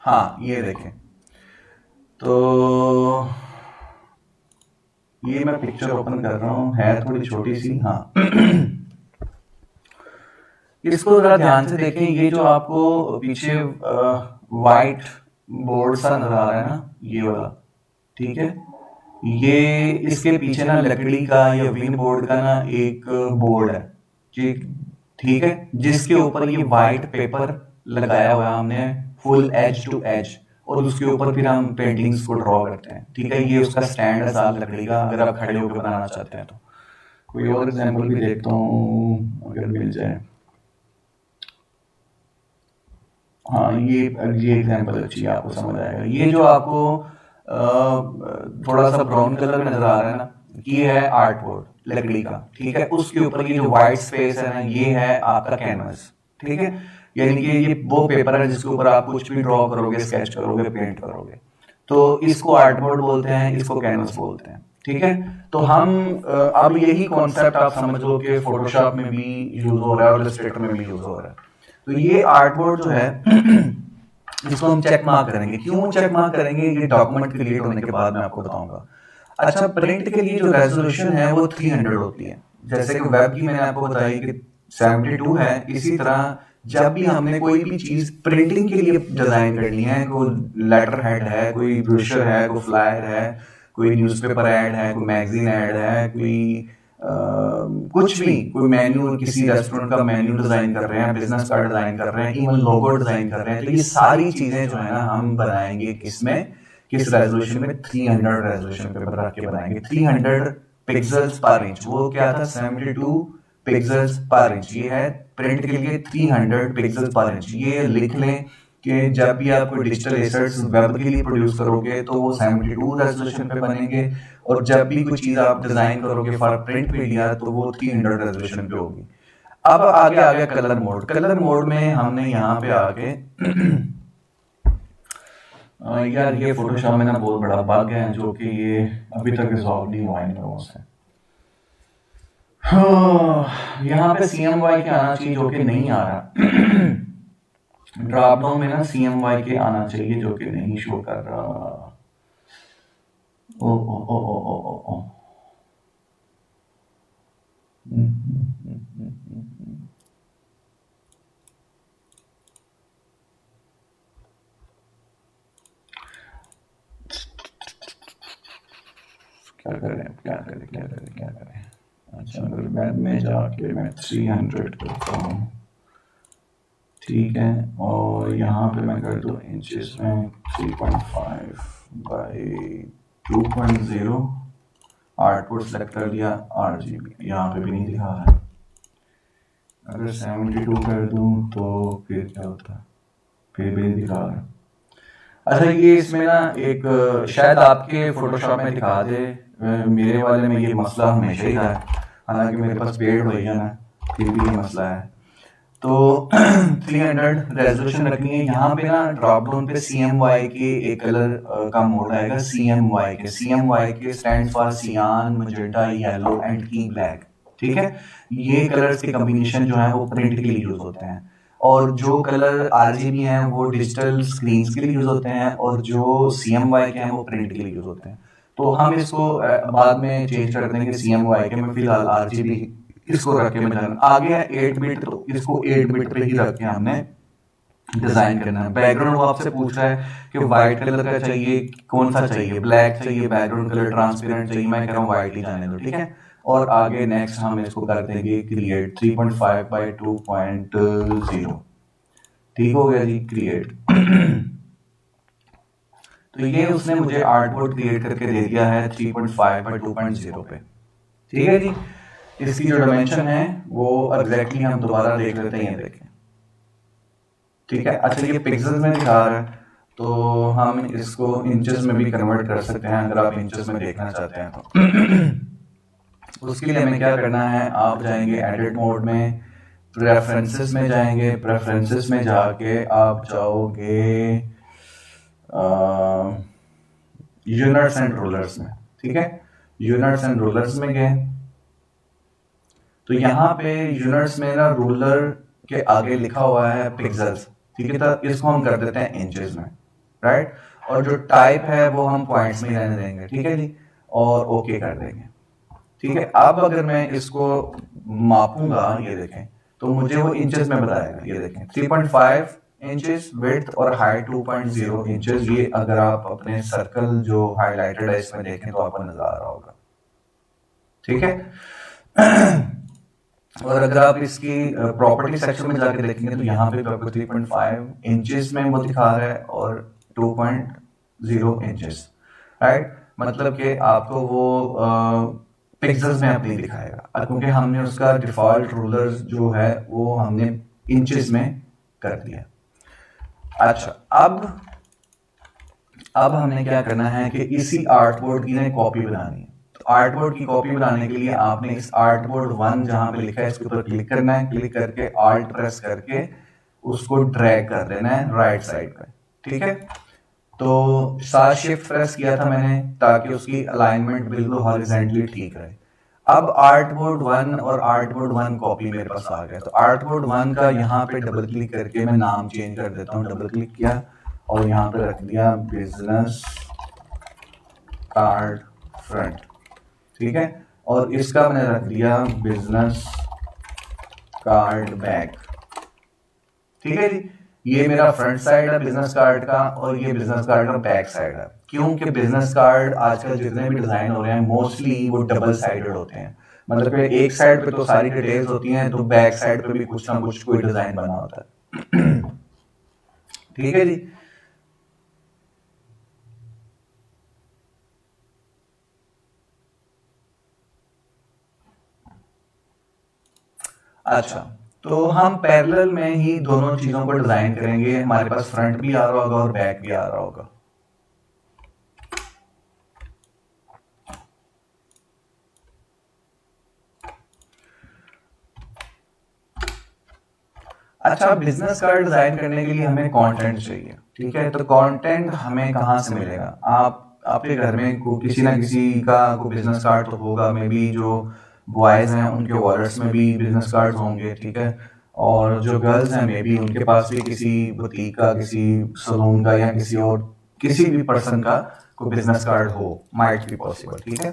हाँ, ये देखें, तो ये मैं पिक्चर ओपन कर रहा हूँ, है थोड़ी छोटी सी, हाँ इसको जरा ध्यान से देखें, ये जो आपको पीछे वाइट बोर्ड सा नजर आ रहा है ना, ये वाला, ठीक है, ये इसके पीछे ना लकड़ी का या विन बोर्ड का ना एक बोर्ड है, ठीक है, जिसके ऊपर ये वाइट पेपर लगाया हुआ है हमने फुल एज टू एज, और उसके ऊपर फिर हम पेंटिंग्स को ड्रॉ करते हैं, ठीक है। ये उसका स्टैंड है साल लकड़ी का, अगर आप खड़े होकर बनाना चाहते हैं तो। कोई और एग्जांपल भी देखता हूँ अगर मिल जाए। हाँ, ये एग्जांपल अच्छी है, आपको समझ आएगा। ये जो आपको थोड़ा सा ब्राउन कलर में नजर आ रहा है ना, ये है आर्ट बोर्ड लकड़ी का, ठीक है। उसके ऊपर ये जो व्हाइट स्पेस है ना, ये है आपका कैनवस, ठीक है। यानी कि ये वो पेपर है जिसके ऊपर आप कुछ भी ड्रॉ करोगे, स्केच करोगे, पेंट करोगे। तो इसको आर्ट बोर्ड बोलते हैं, इसको कैनवस बोलते हैं, ठीक है। तो हम अब यही कॉन्सेप्ट आप समझ लो कि फोटोशॉप में भी यूज हो रहा है और इलस्ट्रेटर में भी यूज हो रहा है। तो ये आर्ट बोर्ड जो है इसको हम चेक मार्क करेंगे। क्यों चेक मार्क करेंगे, ये डॉक्यूमेंट क्रिएट होने के बाद मैं आपको बताऊंगा। अच्छा, प्रिंट के लिए जो रेजोल्यूशन है वो 300 होती है। जैसे कि वेब की मैंने आपको बताई कि 72 है, इसी तरह जब भी हमने कोई भी चीज प्रिंटिंग के लिए डिजाइन करनी है, कोई लेटर हेड है, कोई ब्रोशर है, कोई फ्लायर है, कोई न्यूज़पेपर ऐड है, कोई मैगजीन ऐड है, कोई कुछ भी, कोई मेन्यू, किसी रेस्टोरेंट का मेन्यू डिजाइन कर रहे हैं, बिजनेस कार्ड डिजाइन कर रहे हैं, इवन लोगो डिजाइन कर रहे हैं, तो ये सारी चीजें जो है ना हम बनाएंगे किसमें, किस रेजोल्यूशन में, 300 रेजोल्यूशन पे रख के बनाएंगे। 300 पिक्सल्स पर इंच, वो क्या था, 72 पिक्सल्स पर इंच। ये है प्रिंट के लिए 300 पिक्सल्स पर इंच। ये लिख लें कि जब भी आप कोई डिजिटल एसेट्स वेब के लिए प्रोड्यूस करोगे तो वो 72 रेजोल्यूशन पे बनेंगे, और जब भी कोई चीज आप डिजाइन करोगे फॉर प्रिंट मीडिया तो वो 300 रेजोल्यूशन पे होगी। अब आगे आ गया कलर मोड। कलर मोड में हमने यहाँ पे आके यार ये फोटोशॉप में ना बहुत बड़ा बग है जो कि ये अभी तक रिजॉल्व नहीं हुआ इन लोगों से। यहाँ पे CMY के आना चाहिए जो कि नहीं आ रहा। ड्रॉप डाउन में ना CMY के आना चाहिए जो कि नहीं शो कर रहा। ओ ओ ओ ओ ओ ओ ओ क्या करें, क्या करें, क्या करें, क्या करें। अच्छा, अगर वेब में जाके मैं 300 करता हूँ, ठीक है, और यहाँ पे मैं कर दूँ इंचेस में 3.5 बाई 2.0, आउटपुट सेलेक्ट कर लिया, RGB यहाँ पे भी नहीं दिखा रहा है। अगर 72 कर दूँ तो फिर क्या होता है, फिर भी नहीं दिखा रहा है। अच्छा, ये इसमें ना एक शायद आपके फोटोशॉप में दिखा दे, मेरे वाले में ये मसला हमेशा ही रहा है, हालांकि मेरे पास पेड वर्जन है फिर भी ये मसला है। तो 300 रेजोल्यूशन रखनी है। यहाँ पे ना ड्रॉप डाउन पे CMY के एक कलर का मोड आएगा, CMY के स्टैंड फॉर सियान, मजेंटा, येलो एंड की ब्लैक, ठीक है। ये कलर्स के कॉम्बिनेशन जो है वो प्रिंट के लिए यूज होते हैं, और जो कलर RGB हैं वो डिजिटल स्क्रीन के लिए यूज होते हैं, और जो CMY के हैं वो प्रिंट के लिए यूज होते हैं। तो हम इसको बाद में चेंज कर देंगे CMY के में, फिलहाल RGB इसको रख के मैं जाना। आगे है 8 बिट, तो इसको 8 बिट पे ही रख के हमने डिजाइन करना है। बैकग्राउंड वो आपसे पूछ रहा है कि व्हाइट कलर का चाहिए, कौन सा चाहिए, ब्लैक चाहिए, बैकग्राउंड कलर ट्रांसपेरेंट चाहिए, मैं कह रहा हूँ व्हाइट ही जाने दो, ठीक है। और आगे नेक्स्ट हम इसको कर देंगे क्रिएट 3.5 बाई 2.0, ठीक हो गया जी, क्रिएट। तो ये उसने मुझे आर्टबोर्ड क्रिएट करके दे दिया है 3.5 बाई 2.0 पे, ठीक है जी। इसकी जो डायमेंशन है वो एग्जैक्टली हम दोबारा देख लेते हैं, ये देखें, ठीक है। अच्छा, ये पिक्सल में दिखा रहा है, तो हम इसको इंचेस में भी कन्वर्ट कर सकते हैं अगर आप इंचेस में देखना चाहते हैं तो। उसके लिए हमें क्या करना है, आप जाएंगे एडिट मोड में, प्रेफरेंसेस में जाएंगे, प्रेफरेंसेस में जाके आप जाओगे यूनिट्स एंड रूलर्स में, ठीक है। यूनिट्स एंड रूलर्स में गए तो यहाँ पे यूनिट्स में ना रूलर के आगे लिखा हुआ है पिक्सल्स, ठीक है। तो इसको हम कर देते हैं इंचेस में, राइट। और जो टाइप है वो हम पॉइंट्स में रहने देंगे, ठीक है जी, और ओके कर देंगे, ठीक है। अब अगर मैं इसको मापूंगा, ये देखें, तो मुझे वो इंचेस में बताएगा, ये देखें 3.5 इंचेस विड्थ और हाइट 2.0 इंचेस। ये अगर आप अपने सर्कल जो हाईलाइटेड है इसमें देखें तो आपको नजर आ रहा होगा, ठीक है। और अगर आप इसकी प्रॉपर्टी सेक्शन में जाकर देखेंगे तो यहाँ पे आपको 3.5 इंचेस में वो दिखा रहा है और 2.0 इंचेस, राइट। मतलब कि आपको वो पिक्सल्स में आप नहीं दिखाएगा, क्योंकि हमने उसका डिफॉल्ट रूलर जो है वो हमने इंचेस में कर दिया। अच्छा, अब हमने क्या करना है कि इसी आर्टबोर्ड की ना कॉपी बनानी है। तो आर्टबोर्ड की कॉपी बनाने के लिए आपने इस आर्टबोर्ड 1 जहां पे लिखा है इसके ऊपर क्लिक करना है, क्लिक करके ऑल्ट प्रेस करके उसको ड्रैग कर देना है राइट साइड पे। ठीक है, तो साथ शिफ्ट प्रेस किया था मैंने ताकि उसकी अलाइनमेंट बिल्कुल हॉरिजेंटली ठीक रहे। अब आर्टबोर्ड 1 और आर्टबोर्ड 1 कॉपी मेरे पास आ गया। तो आर्टबोर्ड 1 का यहाँ पे डबल क्लिक करके मैं नाम चेंज कर देता हूँ। डबल क्लिक किया और यहाँ पे रख दिया बिजनेस कार्ड फ्रंट। ठीक है, और इसका मैंने रख दिया बिजनेस कार्ड बैक। ठीक है जी, ये मेरा फ्रंट साइड है बिजनेस कार्ड का और ये बिजनेस कार्ड का बैक साइड है। क्योंकि बिजनेस कार्ड आजकल जितने भी डिजाइन हो रहे हैं मोस्टली वो डबल साइडेड होते हैं, मतलब कि एक साइड पे तो सारी डिटेल्स होती हैं तो बैक साइड पे भी कुछ ना कुछ कोई डिजाइन बना होता है। ठीक है जी, अच्छा, तो हम पैरेलल में ही दोनों चीजों को डिजाइन करेंगे। हमारे पास फ्रंट भी आ रहा होगा और बैक भी आ रहा होगा। अच्छा, बिजनेस कार्ड डिजाइन करने के लिए हमें कंटेंट चाहिए। ठीक है, तो कंटेंट हमें कहाँ से मिलेगा? आप आपके घर में किसी ना किसी का कोई बिजनेस कार्ड तो होगा, मे बी जो बॉयज हैं उनके वॉलेट्स में भी बिजनेस कार्ड होंगे। ठीक है, और जो गर्ल्स हैं मे बी उनके पास भी किसी बुटीक का, किसी सलून का या किसी और किसी भी पर्सन का कोई बिजनेस कार्ड हो, माइट बी पॉसिबल। ठीक है,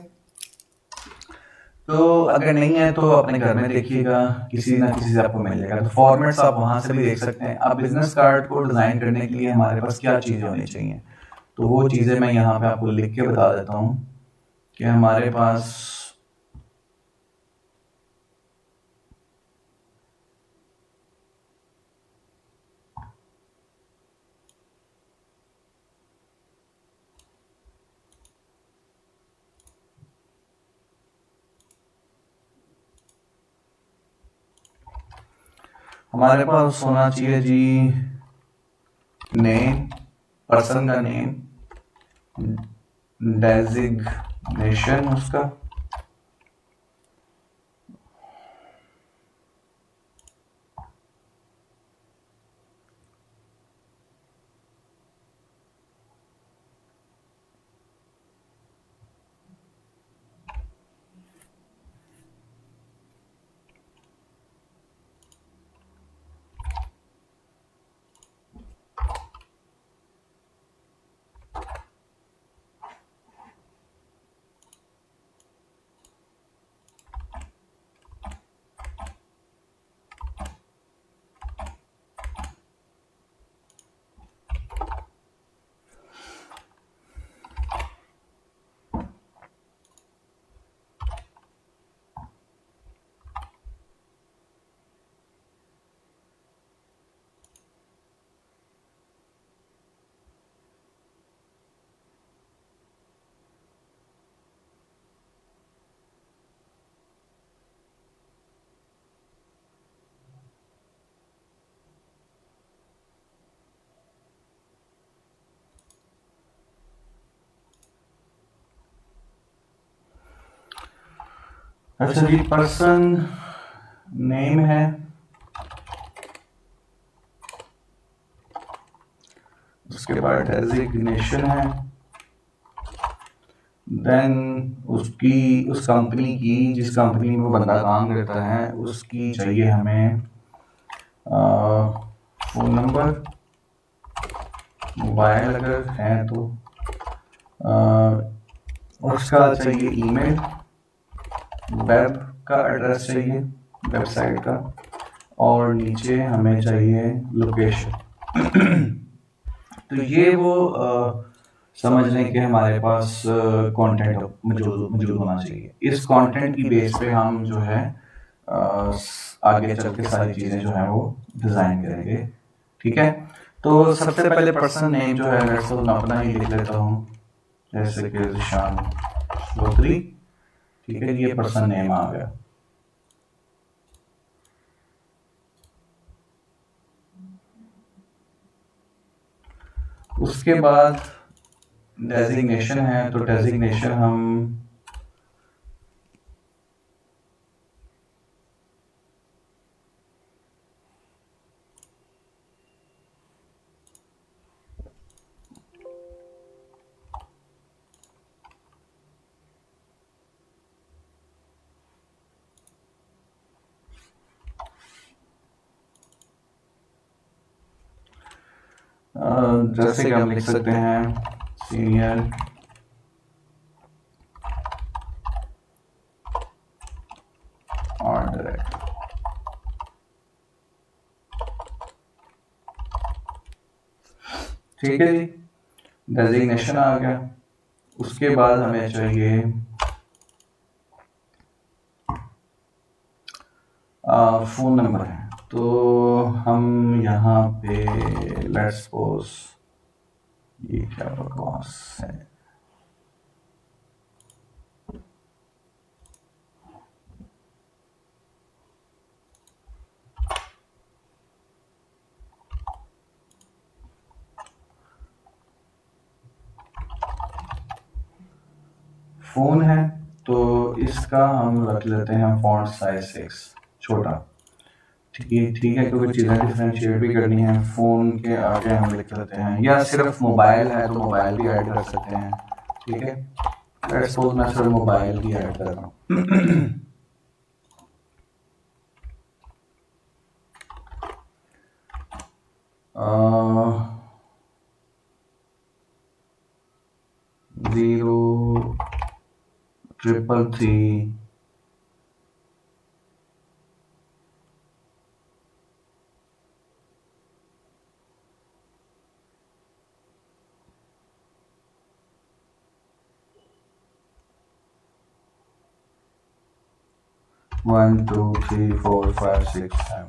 तो अगर नहीं है तो अपने घर में देखिएगा, किसी ना किसी से आपको मिल जाएगा। तो फॉर्मेट्स आप वहां से भी देख सकते हैं। अब बिजनेस कार्ड को डिजाइन करने के लिए हमारे पास क्या चीजें होनी चाहिए, तो वो चीजें मैं यहाँ पे आपको लिख के बता देता हूँ कि हमारे पास होना चाहिए जी नेम, पर्सन का नेम, डेजिग्नेशन उसका, अच्छा जी पर्सन नेम है, उसके बाद डेजिग्नेशन है, देन उसकी उस कंपनी की जिस कंपनी में वो बंदा काम करता है उसकी चाहिए हमें फ़ोन नंबर, मोबाइल अगर है तो, उसका चाहिए ईमेल, वेब का एड्रेस चाहिए, वेबसाइट का, और नीचे हमें चाहिए लोकेशन। तो ये वो समझ लें कि हमारे पास कंटेंट मौजूद मौजूद होना चाहिए। इस कंटेंट की बेस पे हम जो है आगे चल के सारी चीज़ें जो है वो डिज़ाइन करेंगे। ठीक है, तो सबसे पहले पर्सन नेम जो है लेट्स मैं अपना ही लिख लेता हूँ, जैसे कि ज़िशान चौधरी। ठीक है, ये पर्सन नेम आ गया। उसके बाद डेजिग्नेशन है, तो डेजिग्नेशन हम जैसे कि हम लिख सकते हैं सीनियर आर्ट डायरेक्टर। ठीक है जी, डेजिग्नेशन आ गया। उसके बाद हमें चाहिए फ़ोन नंबर है, तो हम यहाँ पे लेट्स सपोज, ये क्या बकवास है, फ़ोन है तो इसका हम रख लेते हैं फॉन्ट साइज 6 छोटा। ठीक है, क्योंकि चीज़ें डिफरेंशिएट भी करनी है। फ़ोन के आगे हम लिख लेते हैं, या सिर्फ मोबाइल है तो मोबाइल भी ऐड कर सकते हैं। ठीक है, लेट्स सपोज मैं सिर्फ मोबाइल भी ऐड कर रहा हूँ। 033 1 2 3 4 5 6 7।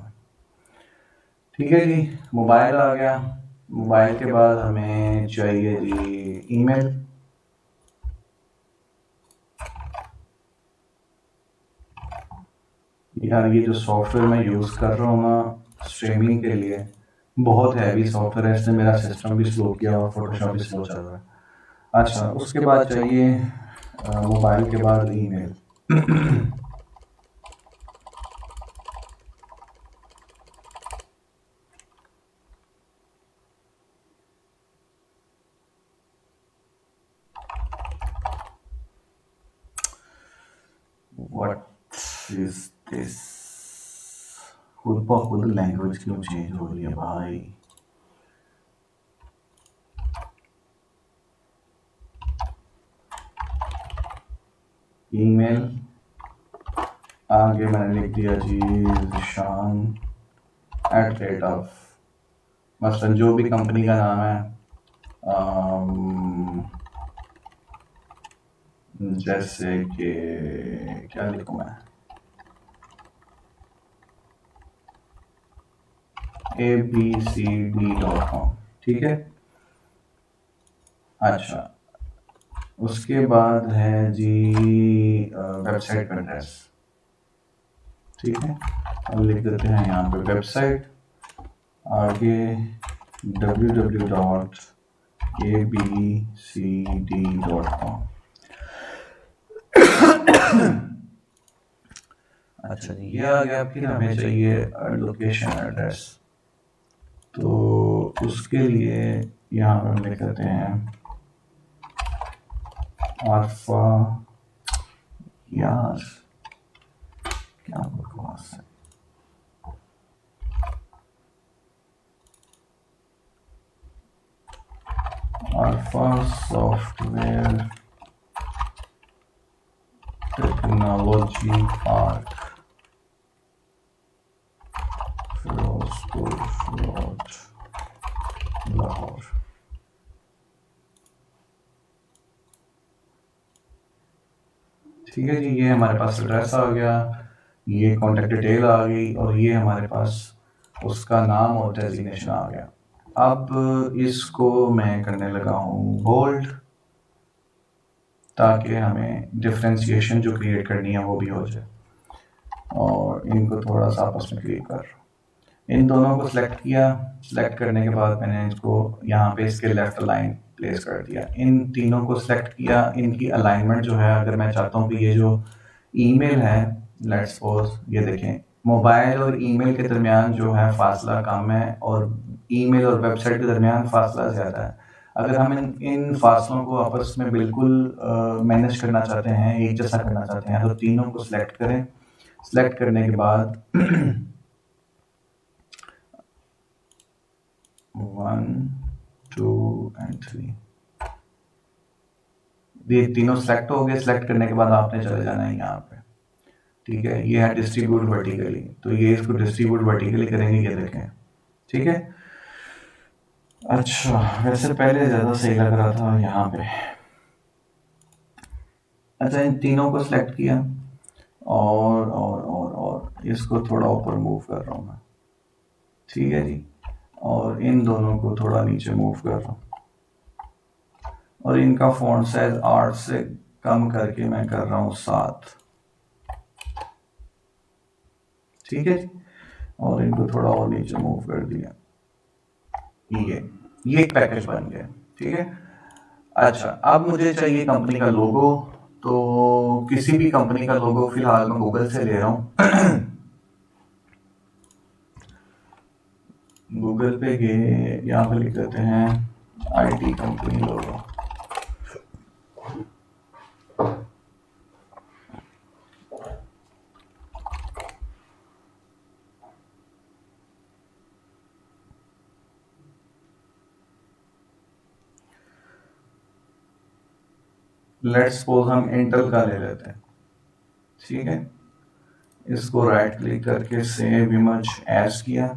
ठीक है जी, मोबाइल आ गया। मोबाइल के बाद हमें चाहिए जी ईमेल। यार ये जो सॉफ्टवेयर मैं यूज़ कर रहा हूँ ना स्ट्रीमिंग के लिए, बहुत हैवी सॉफ्टवेयर है, इसने मेरा सिस्टम भी स्लो किया और फोटोशॉप भी स्लो चल रहा है। अच्छा, उसके बाद चाहिए मोबाइल के बाद ईमेल। What is this? खुद ब खुद लैंग्वेज क्यों चेंज हो रही है भाई? ईमेल आगे मैंने लिख दिया जी ज़िशान @ मसलन जो भी कंपनी का नाम है, जैसे कि क्या लिखूँ मैं, abcd.com। ठीक है, अच्छा, उसके बाद है जी वेबसाइट का एड्रेस। ठीक है, हम लिख देते हैं यहाँ पे वेबसाइट, आगे www.abcd.com। अच्छा जी, ये आ गया। फिर हमें चाहिए लोकेशन एड्रेस, तो उसके लिए यहाँ पर हम लिख देते हैं अल्फा। यार क्या बकवास है, alpha software technology park, Firozpur road, Lahore. ठीक है जी, ये हमारे पास एड्रेस आ गया, ये कॉन्टेक्ट डिटेल आ गई, और ये हमारे पास उसका नाम और डेजिग्नेशन आ गया। अब इसको मैं करने लगा हूँ बोल्ड, ताकि हमें डिफ्रेंशिएशन जो क्रिएट करनी है वो भी हो जाए। और इनको थोड़ा सा आपस में क्लिक कर, इन दोनों को सिलेक्ट किया। सिलेक्ट करने के बाद मैंने इसको यहाँ पे इसके लेफ्ट अलाइन प्लेस कर दिया। इन तीनों को सिलेक्ट किया। इनकी अलाइनमेंट जो है, अगर मैं चाहता हूँ कि ये जो ईमेल है, लेट्स सपोज ये देखें, मोबाइल और ईमेल के दरमियान जो है फासला कम है और ईमेल और वेबसाइट के दरमियान फासला ज़्यादा है। अगर हम इन फासलों को आपस में बिल्कुल मैनेज करना चाहते हैं, एक जैसा करना चाहते हैं, तो तीनों को सिलेक्ट करें। सिलेक्ट करने के बाद 1 2 एंड 3 ये तीनों सेलेक्ट हो गए। सेलेक्ट करने के बाद आपने चले जाना है यहाँ पे, ठीक है। ये है डिस्ट्रीब्यूट वर्टिकली, तो ये इसको डिस्ट्रीब्यूट वर्टिकली करेंगे, ये देखें, ठीक है। अच्छा, वैसे पहले ज़्यादा सही लग रहा था यहाँ पे। अच्छा, इन तीनों को सिलेक्ट किया और इसको थोड़ा ऊपर मूव कर रहा हूँ मैं, ठीक है जी। और इन दोनों को थोड़ा नीचे मूव कर रहा हूँ और इनका फॉन्ट साइज 8 से कम करके मैं कर रहा हूँ 7, ठीक है जी। और इनको थोड़ा और नीचे मूव कर दिया। ये एक पैकेज बन गया, ठीक है। अच्छा, अब मुझे चाहिए कंपनी का लोगो। तो किसी भी कंपनी का लोगो फिलहाल मैं गूगल से ले रहा हूँ। गूगल पे गए, यहाँ पे लिख देते हैं IT company logo. Let's suppose हम इंटेल का ले लेते हैं, ठीक है। इसको राइट क्लिक करके सेव इमेज एज किया।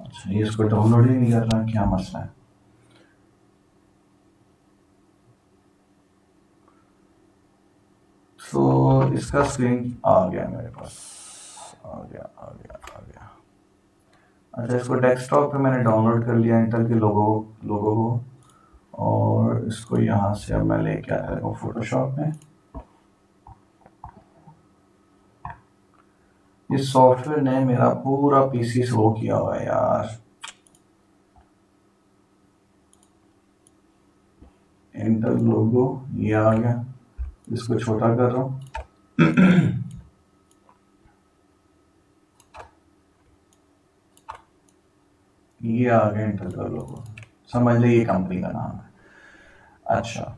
अच्छा, ये इसको डाउनलोड ही नहीं कर रहा, क्या मसला है। तो इसका स्क्रीन आ गया मेरे पास, आ गया। अच्छा, इसको डेस्कटॉप पे मैंने डाउनलोड कर लिया इंटेल के लोगो को, और इसको यहाँ से अब मैं लेके आ रहा हूँ फोटोशॉप में। इस सॉफ्टवेयर ने मेरा पूरा पीसी स्लो किया हुआ है यार। इंटेल लोगो ये आ गया, इसको छोटा कर रहा हूँ। ये आ गया इंटेल का लोगो, समझ लीजिए ये कंपनी का नाम है। अच्छा,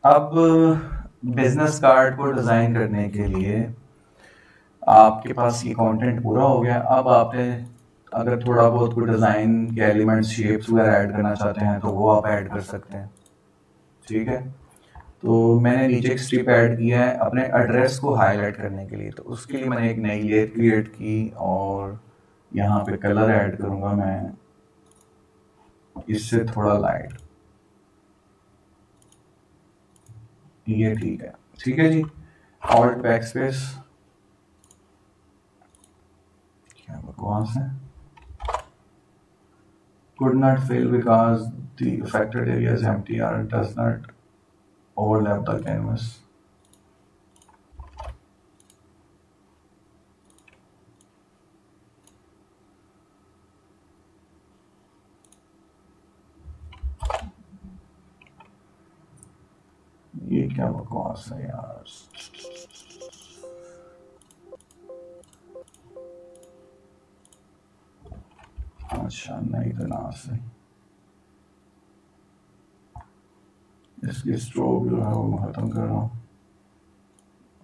अब बिजनेस कार्ड को डिज़ाइन करने के लिए आपके पास ये कंटेंट पूरा हो गया। अब आपने अगर थोड़ा बहुत कोई डिज़ाइन के एलिमेंट्स, शेप्स वगैरह ऐड करना चाहते हैं तो वो आप ऐड कर सकते हैं, ठीक है। तो मैंने नीचे एक स्ट्रिप ऐड किया है अपने एड्रेस को हाईलाइट करने के लिए, तो उसके लिए मैंने एक नई लेयर क्रिएट की और यहाँ पे कलर ऐड करूँगा मैं इससे थोड़ा लाइट, ये ठीक है जी। ऑल्ट बैकस्पेस, क्या बकवास है। could not fill because the affected area is empty or does not overlap the canvas. ये क्या बकवास है यार। अच्छा, नहीं तो ना से इसकी स्ट्रोक जो है वो खत्म कर रहा हूँ।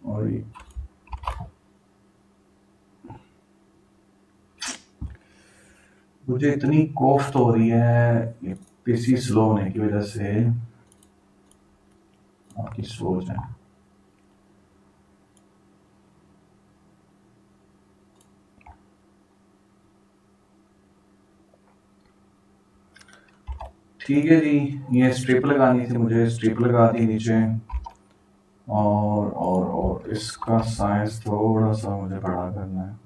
और ये मुझे इतनी कोफ्त हो रही है ये पीसी स्लो होने की वजह से, आपकी सोच है। ठीक है जी, ये स्ट्रिप लगानी थी मुझे, स्ट्रिप लगा दी नीचे। और इसका साइज थोड़ा सा मुझे बड़ा करना है।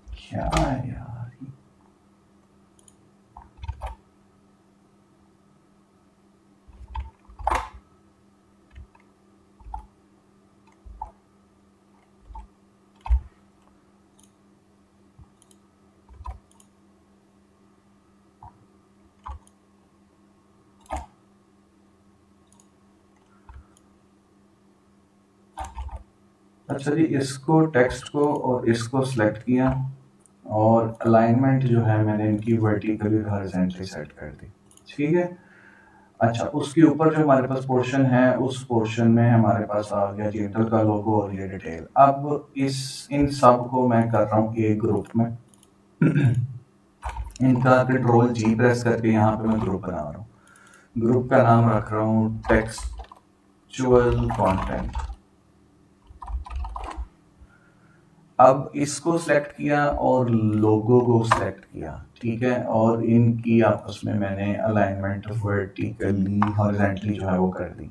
क्या है यार, अच्छा जी, इसको टेक्स्ट को और इसको सिलेक्ट किया और अलाइनमेंट जो है मैंने इनकी वर्टिकली हॉरिजॉन्टली सेट कर दी। ठीक है। अच्छा, उसके ऊपर जो हमारे पास पोर्शन है, उस पोर्शन में हमारे पास आ गया जिंटल का लोगो और ये डिटेल। अब इन सब को मैं कर रहा हूँ एक ग्रुप में। इनका कंट्रोल जी प्रेस करके यहाँ पे मैं ग्रुप बना रहा हूँ। ग्रुप का नाम रख रहा हूँ टेक्सचुअल कंटेंट। अब इसको सेलेक्ट किया और लोगो को सेलेक्ट किया, ठीक है, और इनकी आपस में मैंने अलाइनमेंट वर्टिकली हॉरिजॉन्टली जो है वो कर दी।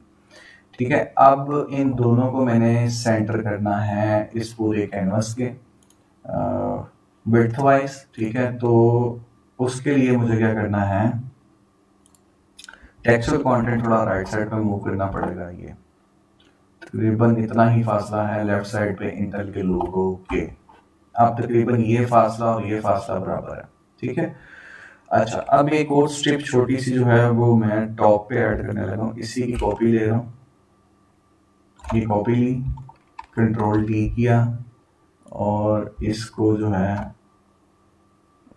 ठीक है। अब इन दोनों को मैंने सेंटर करना है इस पूरे कैनवस के विड्थ वाइज। ठीक है, तो उसके लिए मुझे क्या करना है, टेक्सचुअल कंटेंट थोड़ा राइट साइड पे मूव करना पड़ेगा। ये तकरीबन इतना ही फासला है लेफ्ट साइड पे इंटेल के लोगो के। अब तकरीबन ये फासला और ये फासला बराबर है। ठीक है। अच्छा, अब एक और स्ट्रिप छोटी सी जो है वो मैं टॉप पे ऐड करने लगा हूँ। इसी की कॉपी ले रहा हूँ, ये कॉपी ली, कंट्रोल टी किया और इसको जो है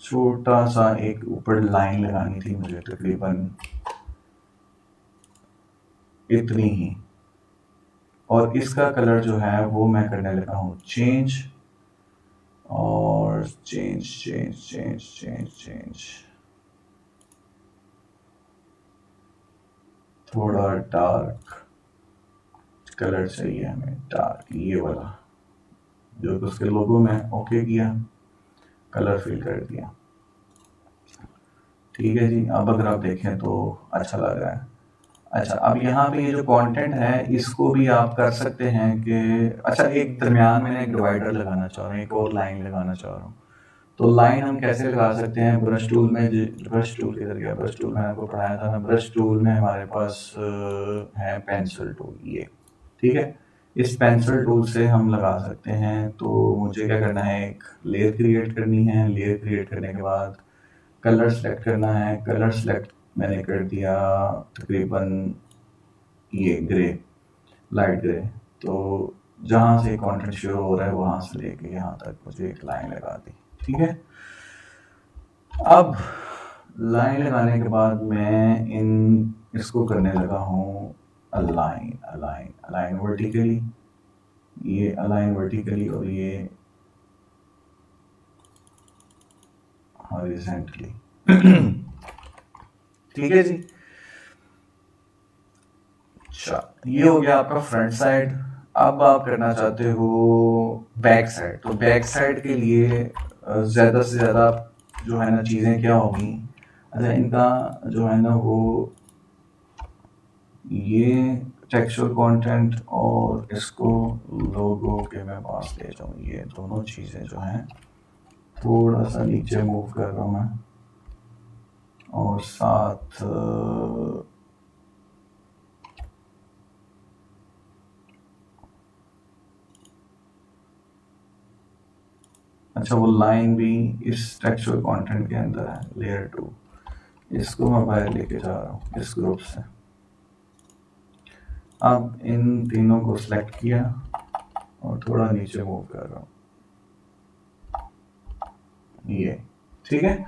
छोटा सा एक ऊपर लाइन लगानी थी मुझे, तकरीबन इतनी ही। और इसका कलर जो है वो मैं करने लगा हूँ चेंज, और change change change change change, थोड़ा डार्क कलर चाहिए हमें, डार्क ये वाला जो उसके लोगो में ओके किया, कलर फिल कर दिया। ठीक है जी, अब अगर आप देखें तो अच्छा लग रहा है। अच्छा, अब यहाँ पे ये जो कंटेंट है इसको भी आप कर सकते हैं कि अच्छा, एक दरमियान में एक डिवाइडर लगाना चाह रहा हूँ, एक और लाइन लगाना चाह रहा हूँ। तो लाइन हम कैसे लगा सकते हैं, ब्रश टूल में, ब्रश टूल किधर गया, ब्रश टूल मैंने आपको पढ़ाया था ना, ब्रश टूल में हमारे पास है पेंसिल टूल, ये। ठीक है, इस पेंसिल टूल से हम लगा सकते हैं। तो मुझे क्या करना है, एक लेयर क्रिएट करनी है। लेयर क्रिएट करने के बाद कलर सेलेक्ट करना है। कलर सेलेक्ट मैंने कर दिया तकरीबन ये ग्रे, लाइट ग्रे। तो जहाँ से कंटेंट शुरू हो रहा है वहाँ से लेके यहाँ तक मुझे एक लाइन लगा दी। ठीक है। अब लाइन लगाने के बाद मैं इसको करने लगा हूँ अलाइन, अलाइन अलाइन वर्टिकली, ये अलाइन वर्टिकली और ये हॉरिजॉन्टली। ठीक है जी। अच्छा, ये हो गया आपका फ्रंट साइड। अब आप करना चाहते हो बैक साइड। तो बैक साइड के लिए ज़्यादा से ज़्यादा जो है ना चीज़ें क्या होंगी, अच्छा, इनका जो है ना वो ये टेक्सचुअल कंटेंट और इसको लोगो के मैं पास ले जाऊँ, ये दोनों चीज़ें जो हैं थोड़ा सा नीचे मूव कर रहा हूँ मैं, और साथ अच्छा, वो लाइन भी इस टेक्सचुअल कंटेंट के अंदर है, लेयर 2। इसको मैं बाहर लेके जा रहा हूँ इस ग्रुप से। अब इन तीनों को सिलेक्ट किया और थोड़ा नीचे मूव कर रहा हूँ, ये। ठीक है।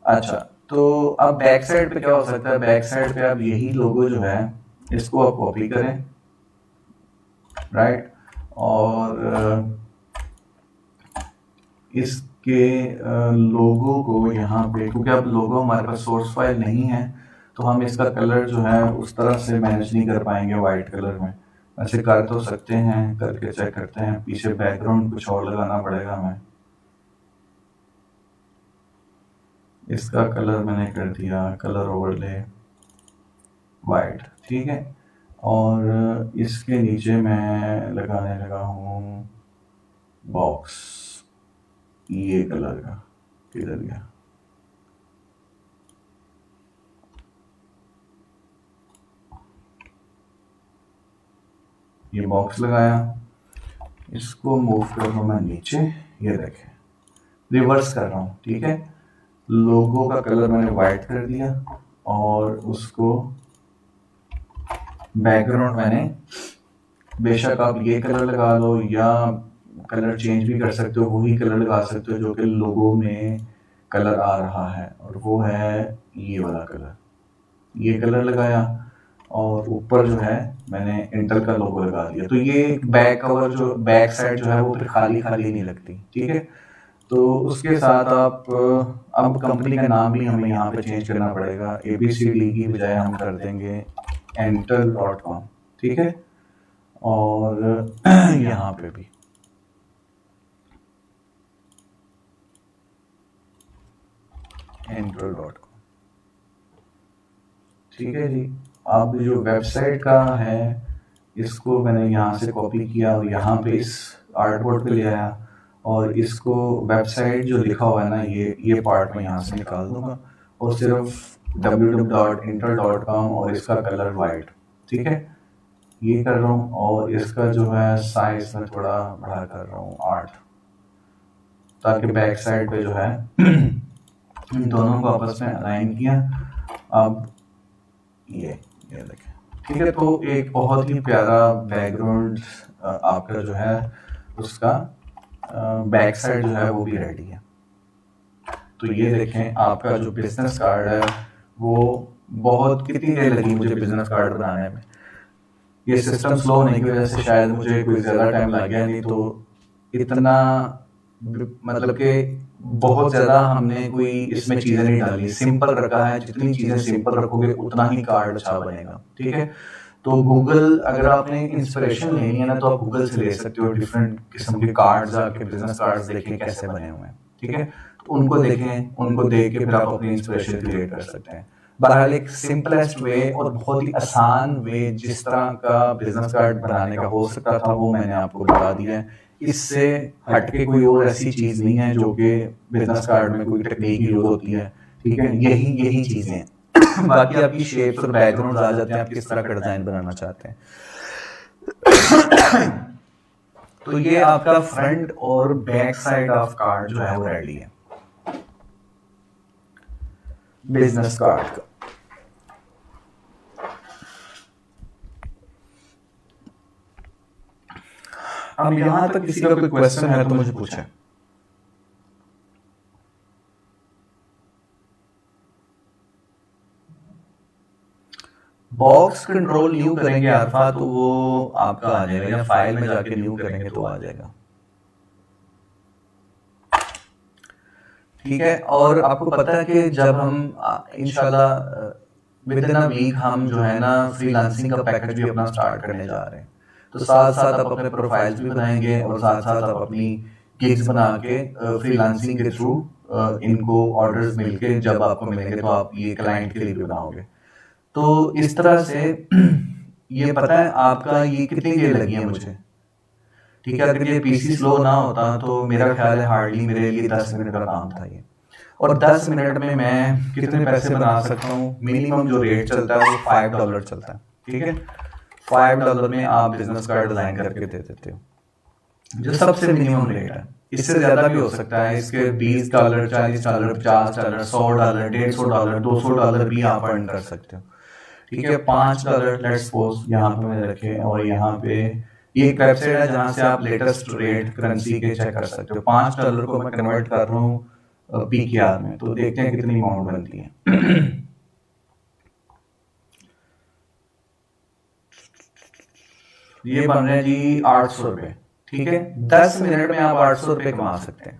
अच्छा, तो अब बैक साइड पे क्या हो सकता है, बैक साइड पे अब यही लोगो जो है इसको आप कॉपी करें, राइट, और इसके लोगो को यहाँ पे, क्योंकि अब लोगो हमारे पास सोर्स फाइल नहीं है तो हम इसका कलर जो है उस तरह से मैनेज नहीं कर पाएंगे वाइट कलर में। ऐसे कर तो सकते हैं, करके चेक करते हैं। पीछे बैकग्राउंड कुछ और लगाना पड़ेगा हमें। इसका कलर मैंने कर दिया कलर ओवरले वाइट, ठीक है। और इसके नीचे मैं लगाने लगा हूँ बॉक्स, ये कलर का किधर गया, ये बॉक्स लगाया, इसको मूव कर रहा हूँ मैं नीचे, ये देखें रिवर्स कर रहा हूँ, ठीक है। लोगो का कलर मैंने वाइट कर दिया और उसको बैकग्राउंड मैंने, बेशक आप ये कलर लगा लो या कलर चेंज भी कर सकते हो, वही कलर लगा सकते हो जो कि लोगो में कलर आ रहा है, और वो है ये वाला कलर, ये कलर लगाया और ऊपर जो है मैंने इंटेल का लोगो लगा दिया। तो ये बैक कवर जो बैक साइड जो है वो फिर खाली खाली नहीं लगती, ठीक है। तो उसके साथ आप अब कंपनी का नाम भी हमें यहाँ पे चेंज करना पड़ेगा, ABCD की बजाय हम कर देंगे entel.com, ठीक है। और यहाँ पे भी entel.com, ठीक है जी। अब जो वेबसाइट का है इसको मैंने यहाँ से कॉपी किया और यहाँ पे इस आर्टबोर्ड पे ले आया, और इसको वेबसाइट जो लिखा हुआ है ना ये पार्ट मैं यहाँ से निकाल दूंगा और सिर्फ www.intel.com और इसका कलर वाइट, ठीक है, ये कर रहा हूँ। और इसका जो है साइज में थोड़ा बड़ा कर रहा हूँ 8, ताकि बैक साइड पे जो है इन दोनों को आपस में अलाइन किया। अब ये देखें, ठीक है। तो एक बहुत ही प्यारा बैकग्राउंड आपका जो है उसका बैक साइड जो है वो भी रेडी है। तो ये देखें आपका जो बिजनेस कार्ड है वो, बहुत कितनी देर लगी मुझे बिजनेस कार्ड बनाने में, ये सिस्टम स्लो होने की वजह से शायद मुझे कोई ज़्यादा टाइम लग गया, नहीं तो इतना मतलब कि बहुत ज़्यादा हमने कोई इसमें चीज़ें नहीं डाली, सिंपल रखा है। जितनी चीज़ें सिंपल रखोगे उतना ही कार्ड अच्छा बनेगा, ठीक है। तो गूगल, अगर आपने इंस्पिरेशन लेनी है ना तो आप गूगल से ले सकते हो, डिफरेंट किस्म के कार्ड्स आके बिजनेस कार्ड्स देखें कैसे बने हुए हैं, ठीक है। तो उनको देखें, उनको देख के फिर आप अपनी इंस्पिरेशन क्रिएट कर सकते हैं। बहरहाल एक सिंपलेस्ट वे और बहुत ही आसान वे जिस तरह का बिजनेस कार्ड बनाने का हो सकता था वो मैंने आपको बता दिया है। इससे हटके कोई और ऐसी चीज नहीं है जो कि बिजनेस कार्ड में कोई टेक्निक यूज होती है, ठीक है। यही चीजें हैं। बाकी आपकी शेप्स और बैकग्राउंड आ जाते हैं, आप किस तरह का डिजाइन बनाना चाहते हैं। तो ये आपका फ्रंट और बैक साइड ऑफ कार्ड जो है वो रेडी है बिजनेस कार्ड का। अब यहां तक किसी का कोई क्वेश्चन है तो मुझे पूछें। बॉक्स कंट्रोल न्यू करेंगे अल्फा तो वो आपका आ जाएगा, या फाइल में जाके न्यू करेंगे तो आ जाएगा, ठीक है। और आपको पता है कि जब हम इंशाल्लाह विद इन अ वीक हम जो है ना फ्रीलांसिंग का पैकेज भी अपना स्टार्ट करने जा रहे हैं, तो साथ साथ आप अपने प्रोफाइल्स भी बनाएंगे और साथ साथ आप अपनी गिग्स बना के फ्रीलांसिंग के थ्रू इनको ऑर्डर्स मिलके जब आपको मिलेंगे तो आप ये क्लाइंट के लिए भी बनाओगे। तो इस तरह से ये पता है आपका ये कितनी देर लगी है मुझे, ठीक है। अगर ये पीसी स्लो ना होता तो मेरा ख्याल है हार्डली मेरे लिए 10 मिनट का काम था ये, और 10 मिनट में मैं कितने पैसे बना सकता हूँ। मिनिमम जो रेट चलता है वो $5 चलता है, ठीक है। $5 में आप बिजनेस कार्ड डिजाइन करके दे देते हो, जो सबसे मिनिमम रेट है। इससे ज्यादा भी हो सकता है, इसके $20, $40, $50, $100, $150, $200 भी आप अर्न कर सकते हो, ठीक है। $5 लेट्स सपोज यहाँ पे मैंने रखे, और यहाँ पे ये एक वेबसाइट है जहाँ से आप लेटेस्ट रेट करेंसी के चेक कर सकते हो। $5 को मैं कन्वर्ट कर रहा हूँ PKR में, तो देखते हैं कितनी अमाउंट बनती है। ये बन रहे हैं जी 800 रुपए, ठीक है। 10 मिनट में आप 800 रुपए कमा सकते हैं,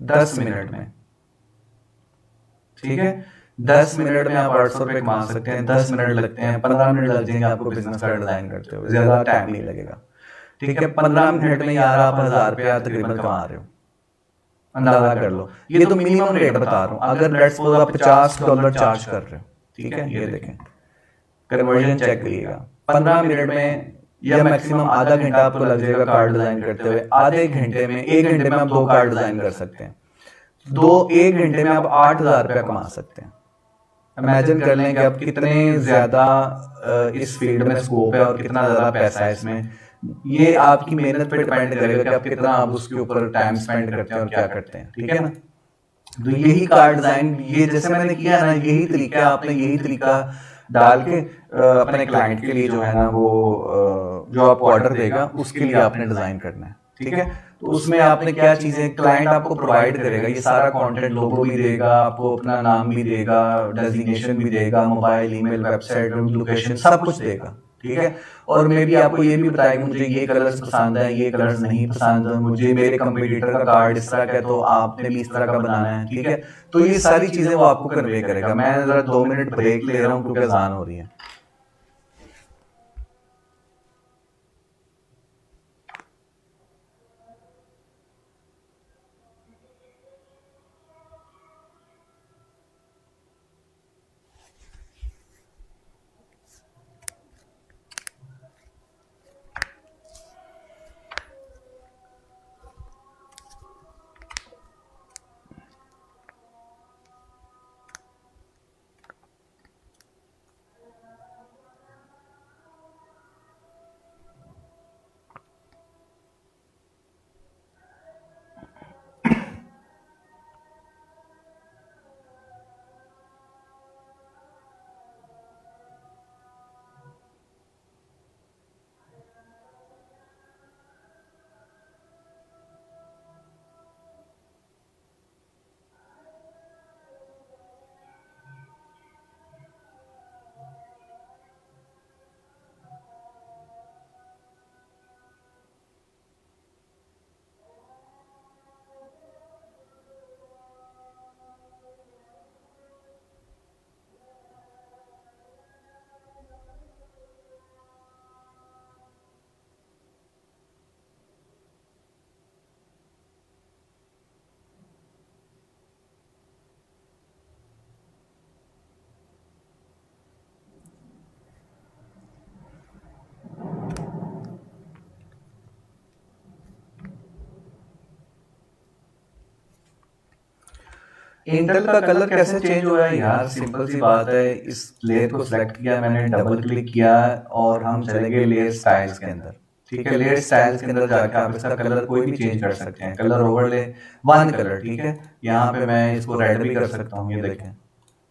10 मिनट में, ठीक है। 10 मिनट में आप 800 रुपए कमा सकते हैं। 10 मिनट लगते हैं, 15 मिनट लग जाएंगे आपको बिजनेस कार्ड डिजाइन करते हो, ज्यादा टाइम नहीं लगेगा, ठीक है। 15 मिनट में यार आप 1000 रुपया तकरीबन कमा रहे हो, अंदाजा कर लो। ये तो मिनिमम रेट बता रहा हूँ, अगर लेट्स सपोज आप $50 चार्ज कर रहे हो, ठीक है, ये देखें कन्वर्जन चेक करिएगा, 15 मिनट में या मैक्सिमम आधा घंटा आपको लग जाएगा कार्ड डिजाइन करते हुए, आधे घंटे में 1 घंटे में आप 2 कार्ड डिजाइन कर सकते हैं, 1 घंटे में आप 8,000 रुपया कमा सकते हैं। इमेजिन कर लें कि आप कितने ज्यादा इस फील्ड में स्कोप है और कितना ज्यादा पैसा है इसमें। ये आपकी मेहनत पे डिपेंड करेगा कि आप कितना आप उसके ऊपर टाइम स्पेंड करते हैं और क्या करते हैं, ठीक है ना। तो यही कार्ड डिजाइन, ये जैसे मैंने किया ना, यही तरीका आपने यही तरीका डाल के अपने क्लाइंट के लिए जो है ना वो जो आपको ऑर्डर देगा उसके लिए आपने डिजाइन करना है, ठीक है। तो उसमें आपने क्या चीजें, क्लाइंट आपको प्रोवाइड करेगा ये सारा कंटेंट, लोगो भी देगा आपको, अपना नाम भी देगा, डेजिग्नेशन भी देगा, मोबाइल, ईमेल, वेबसाइट, लोकेशन, सब कुछ देगा, ठीक है। और मे भी आपको ये भी बताएगा मुझे ये कलर्स पसंद है, ये कलर्स नहीं पसंद, मुझे मेरे कंपटीटर का कार्ड इस तरह का है तो आपने भी इस तरह का बनाना है, ठीक है। तो ये सारी चीजें वो आपको कन्वे करेगा। मैं जरा 2 मिनट ब्रेक ले रहा हूँ क्योंकि अजान हो रही है। इंटेल का कलर कैसे चेंज हुआ है यार, सिंपल सी बात है, इस लेयर को सिलेक्ट किया मैंने, डबल क्लिक किया और हम चले गए लेयर स्टाइल्स के अंदर, ठीक है। लेयर स्टाइल्स के अंदर जाकर आप इसका कलर कोई भी चेंज कर सकते हैं, कलर ओवरले 1 कलर, ठीक है। यहाँ पे मैं इसको रेड भी कर सकता हूँ, ये देखें,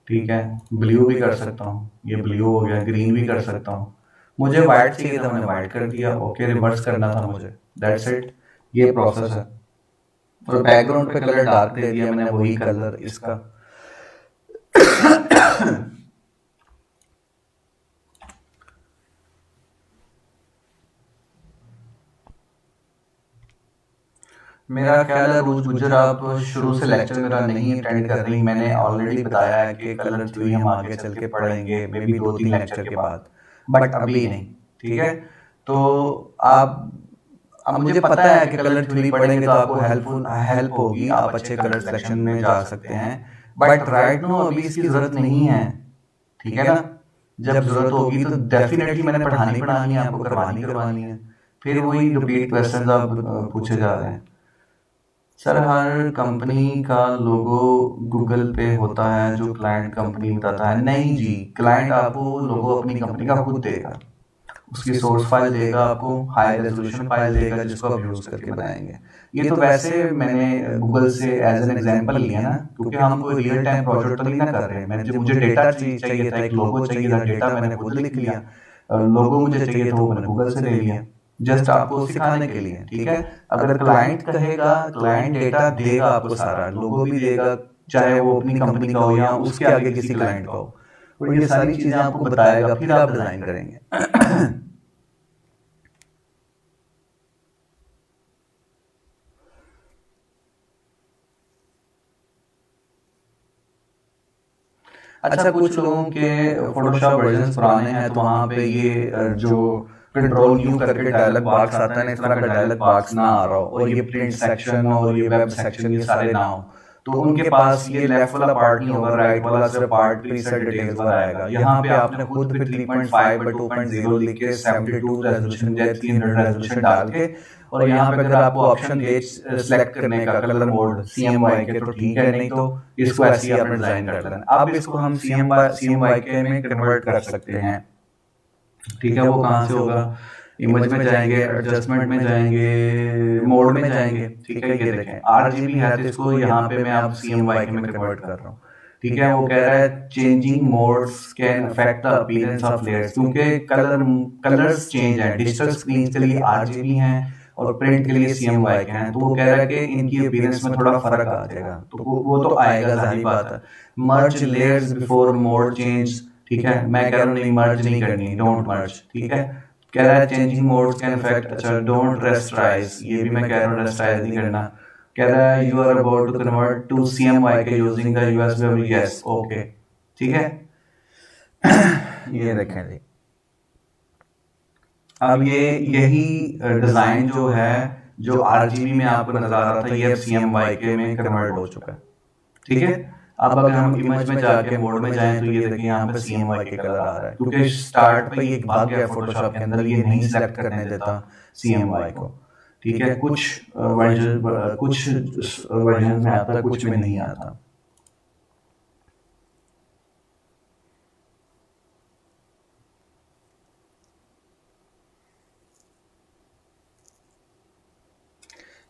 ठीक है, ब्लू भी कर सकता हूँ, ये ब्लू हो गया, ग्रीन भी कर सकता हूँ। मुझे व्हाइट चाहिए था, मैंने व्हाइट कर दिया, ओके, रिवर्स करना था मुझे, दैट्स इट, ये प्रोसेस है। और बैकग्राउंड पे कलर डार्क दे दिया मैंने, वही कलर इसका। मेरा ख्याल है रूज गुजर आप शुरू से लेक्चर मेरा नहीं अटेंड कर रही, मैंने ऑलरेडी बताया है कि कलर थ्योरी हम आगे चल के पढ़ेंगे, मे बी 2-3 लेक्चर के बाद, बट अभी नहीं, ठीक है। तो आप, अब मुझे पता है कि कलर थ्योरी पढ़ेंगे तो आपको हेल्प होगी, आप अच्छे कलर सिलेक्शन में जा सकते हैं, बट राइट नो अभी इसकी जरूरत नहीं है, ठीक है ना। जब जरूरत होगी तो डेफिनेटली मैंने पढ़ानी है, आपको करवानी है। फिर वही रिपीट क्वेश्चन अब पूछे जा रहे हैं। सर हर कंपनी का लोगो गूगल पे होता है जो क्लाइंट कंपनी बताता है? नहीं जी, क्लाइंट आपको लोगो अपनी कंपनी का खुद देगा, उसकी सोर्स फाइल देगा आपको, हाई रेजोल्यूशन फाइल देगा जिसको आप यूज करके बनाएंगे। ये तो वैसे मैंने गूगल से एज एन एग्जांपल लिया ना, क्योंकि हम कोई रियल टाइम प्रोजेक्ट तो नहीं ना कर रहे हैं। मैंने मुझे डेटा चाहिए था, एक लोगो चाहिए था, डेटा मैंने खुद लिख लिया, लोगो मुझे चाहिए था वो मैंने गूगल से ले लिया, जस्ट आपको सिखाने के लिए, ठीक है। अगर क्लाइंट कहेगा, क्लाइंट डेटा देगा आपको सारा, लोगो भी देगा, चाहे वो अपनी कंपनी का हो या उसके आगे किसी क्लाइंट का हो, और ये सारी चीजें आपको बताएगा, फिर आप डिजाइन करेंगे। अच्छा, कुछ लोगों के फोटोशॉप वर्जन पुराने हैं तो वहाँ पे ये जो कंट्रोल न्यू करके डायलॉग बॉक्स आता है ना, इस तरह का डायलॉग बॉक्स ना आ रहा हो और ये प्रिंट सेक्शन और ये वेब सेक्शन ये सारे ना हो, तो उनके पास ये लेफ्ट वाला पार्ट नहीं होगा, राइट वाला सिर्फ पार्ट प्रीसेट डिटेल्स वाला आएगा। यहाँ पे आपने खुद भी 3.5 by 2.0 लिख के 72 रेजोल्यूशन या 300 रेजोल्यूशन डाल के, और यहाँ पे अगर आपको ऑप्शन दे सिलेक्ट करने का कलर मोड CMYK तो ठीक है, नहीं तो इसको ऐसे ही आपने डिजाइन कर लेना। अब इसको हम CMYK में कन्वर्ट कर सकते हैं, ठीक है। वो कहाँ से होगा, इमेज में जाएंगे, एडजस्टमेंट में जाएंगे, मोड में जाएंगे, ठीक है। ये देखें RGB है तो इसको यहाँ पे मैं अब CMYK में कन्वर्ट कर रहा हूँ, ठीक है। वो कह रहा है changing modes can affect the appearance of layers, क्योंकि कलर्स चेंज है, डिजिटल स्क्रीन के लिए RGB हैं और प्रिंट के लिए CMYK हैं, तो वो कह रहा है कि इनकी अपीयरेंस में थोड़ा फर्क आ जाएगा, तो वो तो आएगा, जाहिर बात है। मर्ज लेयर्स बिफोर मोड चेंज, ठीक है। मैं कह रहा हूँ नहीं, मर्ज नहीं करनी, डोंट मर्ज, ठीक है। कह रहा है चेंजिंग मोड्स कैन अफेक्ट, अच्छा डोंट रेस्टराइज, ये भी मैं कह रहा हूँ रेस्टराइज नहीं करना। कह रहा है you are about to convert to CMYK using the USB, yes, okay, ठीक है। ये देखें जी, अब ये यही डिजाइन जो है, जो RGB में आपको नजर आ रहा था, ये अब CMYK में कन्वर्ट हो चुका है, ठीक है। अब अगर हम इमेज में जाके मोड में जाएं तो ये देखिए यहाँ पे CMYK कलर आ रहा है, क्योंकि स्टार्ट पे ये भाग गया फोटोशॉप के अंदर, ये नहीं सेलेक्ट करने देता CMYK को, ठीक है। कुछ वर्जन में आता है, कुछ में नहीं आता।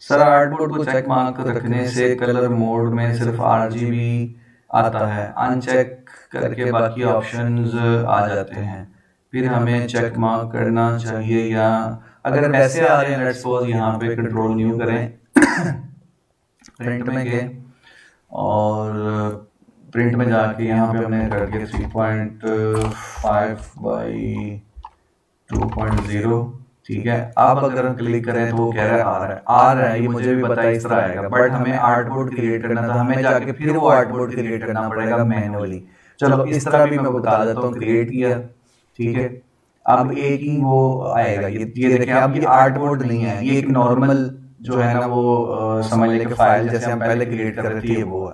सर आर्टबोर्ड को चेक मार्क रखने से कलर मोड में सिर्फ RGB आता है, अनचेक करके बाकी ऑप्शंस आ जाते हैं, फिर हमें चेक मार्क करना चाहिए, या अगर वैसे आ रहे हैं लेट्स सपोज यहाँ पे कंट्रोल न्यू करें, प्रिंट में गए और प्रिंट में जाके यहाँ पे हमने कर दिया 3.5 by 2.0, ठीक है। अब अगर हम क्लिक करें तो वो कह रहा है आ रहा है, ये मुझे भी पता है इस तरह आएगा, बट हमें आर्टबोर्ड क्रिएट करना था, हमें जाके फिर वो आर्टबोर्ड क्रिएट करना पड़ेगा मैनुअली। चलो इस तरह भी मैं बता देता हूँ, क्रिएट किया, ठीक है। अब एक ही वो आएगा, ये देखें, अब ये आर्टबोर्ड नहीं है, ये एक नॉर्मल जो है ना वो समझ लें कि फाइल जैसे हम पहले क्रिएट कर रहे थे, ये वो है।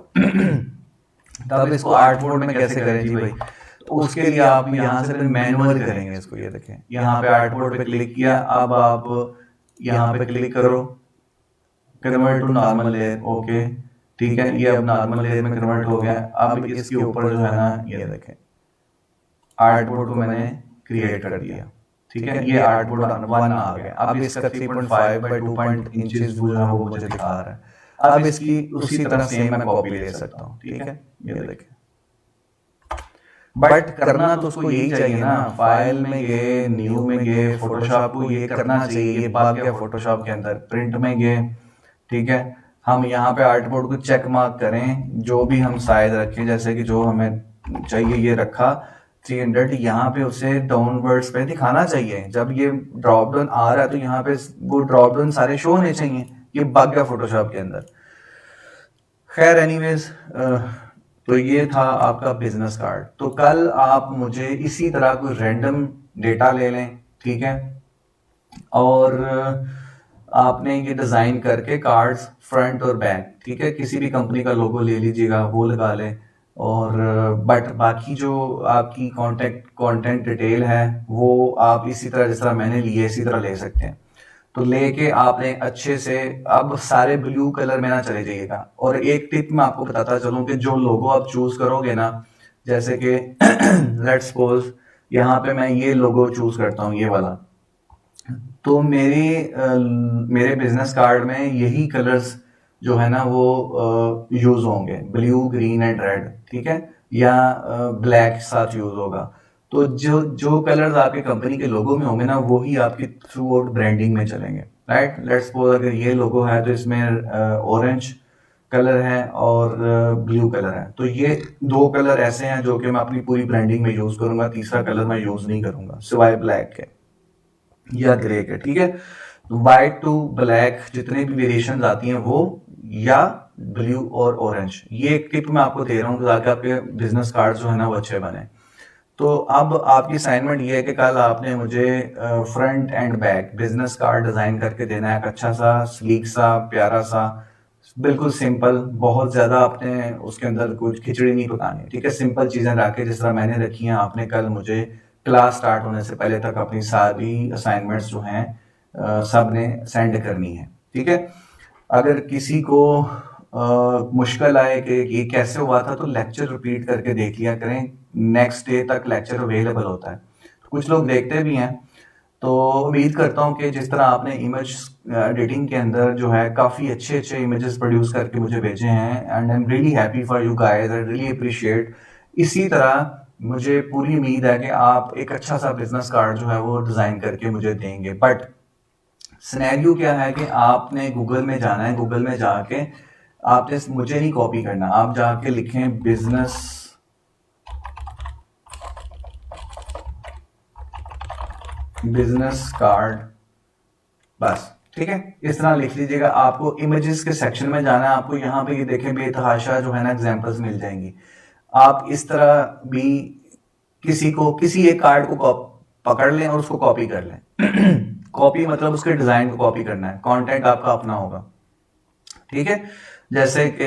तब इसको आर्टबोर्ड में कैसे करें जी भाई, तो उसके लिए आप यहाँ से फिर मैनुअल करेंगे इसको। ये देखें यहाँ पे आर्टबोर्ड पे क्लिक किया, अब आप यहाँ पे क्लिक करो, convert to normal layer, okay, ठीक है। ये अब नॉर्मल लेयर में कन्वर्ट हो गया। अब इसके ऊपर जो है ना, ये देखें आर्टबोर्ड को मैंने क्रिएट कर दिया, ठीक है। ये आर्टबोर्ड 1 आ गया। अब इसका 3.5 by 2 इंचेस जो है वो मुझे दिखा रहा है। अब इसकी उसी तरह सेम मैं कॉपी ले सकता हूँ, ठीक है। ये देखें, बट करना तो उसको यही चाहिए ना, फाइल में गए, न्यू में गए, फोटोशॉप को ये करना चाहिए, ये भाग गया फोटोशॉप के अंदर, प्रिंट में गए, ठीक है। हम यहाँ पे आर्टबोर्ड को चेक मार्क करें, जो भी हम साइज रखें, जैसे कि जो हमें चाहिए ये रखा 300, यहाँ पे उसे डाउनवर्ड्स पे दिखाना चाहिए। जब ये ड्रॉप डाउन आ रहा है तो यहाँ पे वो ड्रॉप डाउन सारे शो होने चाहिए, ये भाग गया फोटोशॉप के अंदर। खैर एनीवेज, तो ये था आपका बिजनेस कार्ड। तो कल आप मुझे इसी तरह कोई रैंडम डेटा ले लें, ठीक है, और आपने ये डिजाइन करके कार्ड्स फ्रंट और बैक, ठीक है, किसी भी कंपनी का लोगो ले लीजिएगा, वो लगा लें, और बट बाकी जो आपकी कंटेंट डिटेल है वो आप इसी तरह जिस तरह मैंने लिए इसी तरह ले सकते हैं। तो लेके आपने अच्छे से, अब सारे ब्लू कलर में ना चले जाइएगा। और एक टिप मैं आपको बताता चलूं कि जो लोगो आप चूज करोगे ना, जैसे कि लेट्स सपोज यहाँ पे मैं ये लोगो चूज करता हूँ, ये वाला, तो मेरे बिजनेस कार्ड में यही कलर्स जो है ना वो यूज होंगे, ब्लू, ग्रीन एंड रेड, ठीक है, या ब्लैक साथ यूज होगा। तो जो कलर्स आपके कंपनी के लोगो में होंगे ना, वो ही आपके थ्रू आउट ब्रांडिंग में चलेंगे, राइट। लेट्स सपोज अगर ये लोगो है तो इसमें ऑरेंज कलर है और ब्लू कलर है, तो ये 2 कलर ऐसे हैं जो कि मैं अपनी पूरी ब्रांडिंग में यूज करूंगा, तीसरा कलर मैं यूज नहीं करूंगा सिवाय ब्लैक के या ग्रे के, ठीक है। व्हाइट टू ब्लैक जितने भी वेरिएशन आती हैं वो, या ब्लू और ऑरेंज। ये एक टिप मैं आपको दे रहा हूँ ताकि आपके बिजनेस कार्ड जो है ना वो अच्छे बने। तो अब आपकी असाइनमेंट ये है कि कल आपने मुझे front end back business card design करके देना है, एक अच्छा सा स्लीक सा प्यारा सा, बिल्कुल सिंपल, बहुत ज्यादा आपने उसके अंदर कुछ खिचड़ी नहीं पकानी, ठीक है। सिंपल चीजें रख के जिस तरह मैंने रखी हैं, आपने कल मुझे क्लास स्टार्ट होने से पहले तक अपनी सारी असाइनमेंट्स जो हैं सब ने सेंड करनी है, ठीक है। अगर किसी को मुश्किल आए कि ये कैसे हुआ था, तो लेक्चर रिपीट करके देख लिया करें, नेक्स्ट डे तक लेक्चर अवेलेबल होता है, तो कुछ लोग देखते भी हैं। तो उम्मीद करता हूँ कि जिस तरह आपने इमेज एडिटिंग के अंदर जो है काफ़ी अच्छे अच्छे इमेजेस प्रोड्यूस करके मुझे भेजे हैं, and I am really happy for you guys, I really appreciate. इसी तरह मुझे पूरी उम्मीद है कि आप एक अच्छा सा बिजनेस कार्ड जो है वो डिज़ाइन करके मुझे देंगे। बट सिनेरियो क्या है कि आपने गूगल में जाना है, गूगल में जाके आपने मुझे नहीं कॉपी करना, आप जाके लिखें बिजनेस कार्ड, बस, ठीक है। इस तरह लिख लीजिएगा। आपको इमेजेस के सेक्शन में जाना है, आपको यहाँ पे ये देखें बेतहाशा जो है ना एग्जांपल्स मिल जाएंगी। आप इस तरह भी किसी एक कार्ड को पकड़ लें और उसको कॉपी कर लें। कॉपी मतलब उसके डिजाइन को कॉपी करना है, कंटेंट आपका अपना होगा, ठीक है। जैसे कि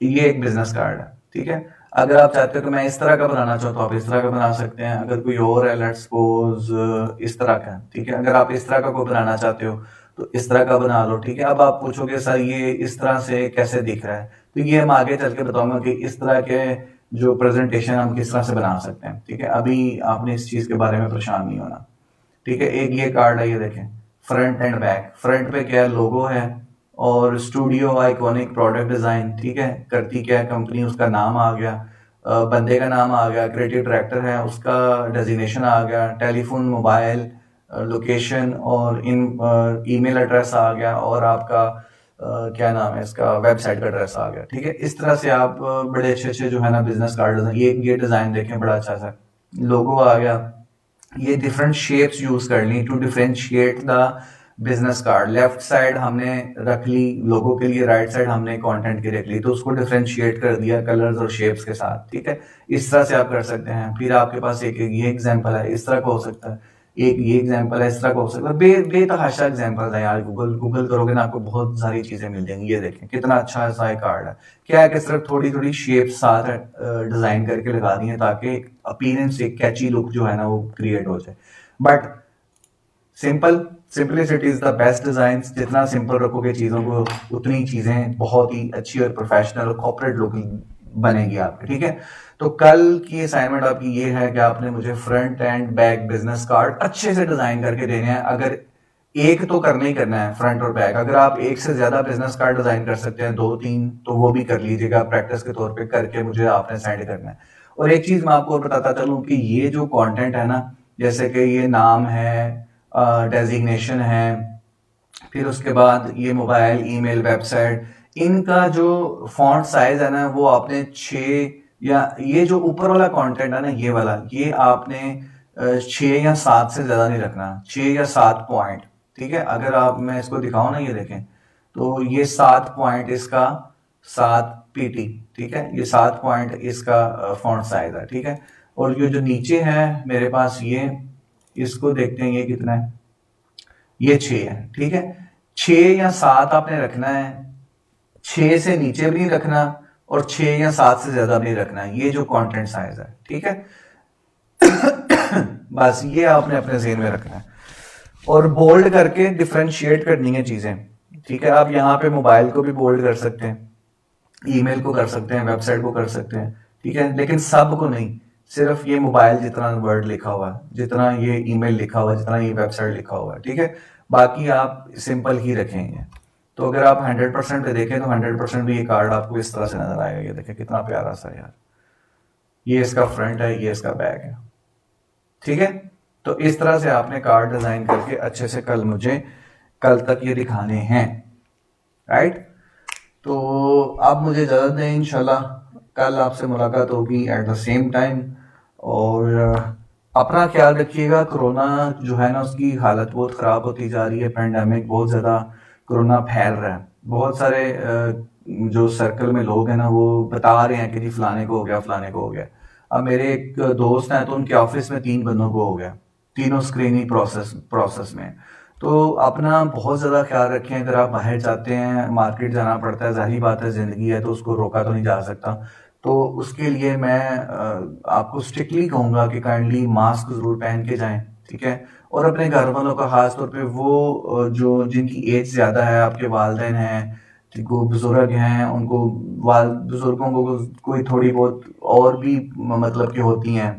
ये एक बिजनेस कार्ड है, ठीक है। अगर आप चाहते हो कि मैं इस तरह का बनाना चाहता हूँ, आप इस तरह का बना सकते हैं। अगर कोई और है, लेट्स सपोज इस तरह का, ठीक है। अगर आप इस तरह का कोई बनाना चाहते हो तो इस तरह का बना लो, ठीक है। अब आप पूछोगे सर ये इस तरह से कैसे दिख रहा है, तो ये हम आगे चल के बताऊंगा कि इस तरह के जो प्रेजेंटेशन हम किस तरह से बना सकते हैं, ठीक है। अभी आपने इस चीज के बारे में परेशान नहीं होना, ठीक है। एक ये कार्ड है, ये देखें, फ्रंट एंड बैक। फ्रंट पे क्या है, लोगो है और स्टूडियो आइकॉनिक प्रोडक्ट डिजाइन, ठीक है। करती क्या है कंपनी, उसका नाम आ गया, बंदे का नाम आ गया, क्रिएटिव डायरेक्टर है, उसका डेजिग्नेशन आ गया, टेलीफोन, मोबाइल, लोकेशन और ईमेल एड्रेस आ गया, और आपका क्या नाम है इसका, वेबसाइट का एड्रेस आ गया, ठीक है। इस तरह से आप बड़े अच्छे अच्छे जो है ना बिजनेस कार्ड, ये डिजाइन देखें, बड़ा अच्छा सा लोगो आ गया। ये डिफरेंट शेप्स यूज कर ली to differentiate the business card. Left side हमने रख ली लोगो के लिए, राइट साइड हमने कंटेंट की रख ली, तो उसको डिफरेंशिएट कर दिया कलर्स और शेप्स के साथ, ठीक है। इस तरह से आप कर सकते हैं। फिर आपके पास एक ये एग्जांपल है, इस तरह का हो सकता है। एक ये एग्जांपल है, इस तरह का हो सकता है। बेतहाशा एग्जांपल है यार, गूगल गूगल करोगे ना आपको बहुत सारी चीजें मिल जाएंगी। ये देखें कितना अच्छा सा ये कार्ड है। क्या है कि सिर्फ थोड़ी थोड़ी शेप साथ डिजाइन करके लगा दी है, ताकि अपीयरेंस एक कैची लुक जो है ना वो क्रिएट हो जाए। But simplicity is the best design. जितना सिंपल रखोगे चीजों को, उतनी चीजें बहुत ही अच्छी और प्रोफेशनल और कॉर्पोरेट लुक बनेगी आपकी, ठीक है। तो कल की असाइनमेंट आपकी ये है कि आपने मुझे front end back business card अच्छे से डिजाइन करके देने हैं। अगर एक तो करना ही करना है, फ्रंट और बैक। अगर आप एक से ज्यादा बिजनेस कार्ड डिजाइन कर सकते हैं, दो तीन, तो वो भी कर लीजिएगा, प्रैक्टिस के तौर पे करके मुझे आपने सेंड करना है। और एक चीज मैं आपको बताता चलूं कि ये जो कंटेंट है ना, जैसे कि ये नाम है, डेजिग्नेशन है, फिर उसके बाद ये मोबाइल, ईमेल, वेबसाइट, इनका जो फॉन्ट साइज है ना, वो आपने 6 या ये जो ऊपर वाला कंटेंट है ना, ये वाला, ये आपने 6 या 7 से ज्यादा नहीं रखना, 6 या 7 पॉइंट, ठीक है। अगर आप, मैं इसको दिखाऊं ना, ये देखें, तो ये 7 पॉइंट इसका 7 पीटी, ठीक है। ये 7 पॉइंट इसका फॉन्ट साइज है, ठीक है। और ये जो नीचे है मेरे पास, ये इसको देखते हैं, ये कितना है, ये 6 है, ठीक है। 6 या 7 आपने रखना है, 6 से नीचे भी नहीं रखना और 6 या 7 से ज्यादा भी नहीं रखना है। ये जो कंटेंट साइज है, ठीक है। बस ये आपने अपने जेहन में रखना है और बोल्ड करके डिफरेंशिएट करनी है चीजें, ठीक है। आप यहाँ पे मोबाइल को भी बोल्ड कर सकते हैं, ईमेल को कर सकते हैं, वेबसाइट को कर सकते हैं, ठीक है। लेकिन सब को नहीं, सिर्फ ये मोबाइल जितना वर्ड लिखा हुआ है, जितना ये ईमेल लिखा हुआ है, जितना ये वेबसाइट लिखा हुआ है, ठीक है। बाकी आप सिंपल ही रखेंगे। तो अगर आप 100% पे देखें तो 100% भी ये कार्ड आपको इस तरह से नजर आएगा। ये देखें कितना प्यारा सा यार, ये इसका फ्रंट है, ये इसका बैक है, ठीक है। तो इस तरह से आपने कार्ड डिजाइन करके अच्छे से कल तक ये दिखाने हैं, राइट। तो आप मुझे इजाजत दें, इंशाल्लाह कल आपसे मुलाकात होगी एट द सेम टाइम। और अपना ख्याल रखिएगा। कोरोना जो है ना, उसकी हालत बहुत ख़राब होती जा रही है। पेंडेमिक बहुत ज़्यादा, कोरोना फैल रहा है। बहुत सारे जो सर्कल में लोग हैं ना, वो बता रहे हैं कि जी फलाने को हो गया, फलाने को हो गया। अब मेरे एक दोस्त हैं तो उनके ऑफिस में 3 बंदों को हो गया, तीनों स्क्रीनिंग प्रोसेस में। तो अपना बहुत ज़्यादा ख्याल रखें। अगर आप बाहर जाते हैं, मार्केट जाना पड़ता है, ज़ाहिर बात है ज़िंदगी है तो उसको रोका तो नहीं जा सकता। तो उसके लिए मैं आपको स्ट्रिक्टली कहूँगा कि काइंडली मास्क ज़रूर पहन के जाएं, ठीक है। और अपने घर वालों का खास तौर पे वो जो जिनकी एज ज़्यादा है, आपके वालिदैन हैं, जिनको बुजुर्ग हैं, उनको बुजुर्गों को कोई थोड़ी बहुत और भी मतलब की होती हैं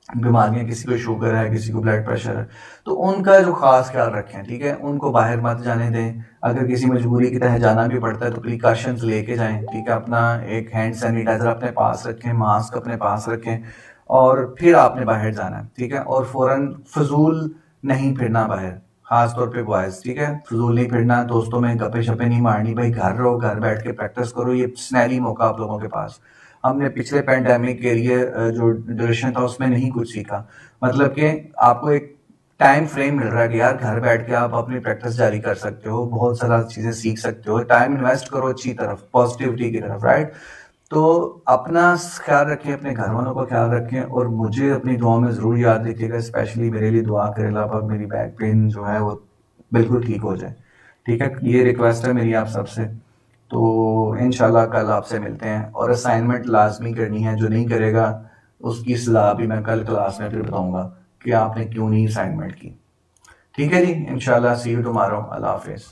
बीमारियां, किसी को शुगर है, किसी को ब्लड प्रेशर है, तो उनका जो खास ख्याल रखें, ठीक है। उनको बाहर मत जाने दें। अगर किसी मजबूरी की तहत जाना भी पड़ता है तो प्रिकॉशंस लेके जाएं, ठीक है। अपना एक हैंड सैनिटाइजर अपने पास रखें, मास्क अपने पास रखें, और फिर आपने बाहर जाना है, ठीक है। और फौरन फजूल नहीं फिरना बाहर, खास तौर पे बॉयज, ठीक है। फजूल नहीं फिरना, दोस्तों में गप्पे शप्पे नहीं मारनी। भाई घर रहो, घर बैठ के प्रैक्टिस करो, ये स्नैली मौका आप लोगों के पास। हमने पिछले पैंडेमिक के लिए जो ड्यूरेशन था उसमें नहीं कुछ सीखा। मतलब कि आपको एक टाइम फ्रेम मिल रहा है कि यार घर बैठ के आप अपनी प्रैक्टिस जारी कर सकते हो, बहुत सारा चीजें सीख सकते हो। टाइम इन्वेस्ट करो अच्छी तरफ, पॉजिटिविटी की तरफ, राइट। तो अपना ख्याल रखें, अपने घर वालों का ख्याल रखें, और मुझे अपनी दुआ में ज़रूर याद रखिएगा। स्पेशली मेरे लिए दुआ करें, अल्लाह पाक मेरी बैक पेन जो है वो बिल्कुल ठीक हो जाए, ठीक है। ये रिक्वेस्ट है मेरी आप सबसे। तो इंशाल्लाह कल आपसे मिलते हैं, और असाइनमेंट लाजमी करनी है। जो नहीं करेगा उसकी सलाह भी मैं कल क्लास में फिर बताऊंगा कि आपने क्यों नहीं असाइनमेंट की, ठीक है जी। इंशाल्लाह सी यू टुमारो। अल्लाह हाफिज़।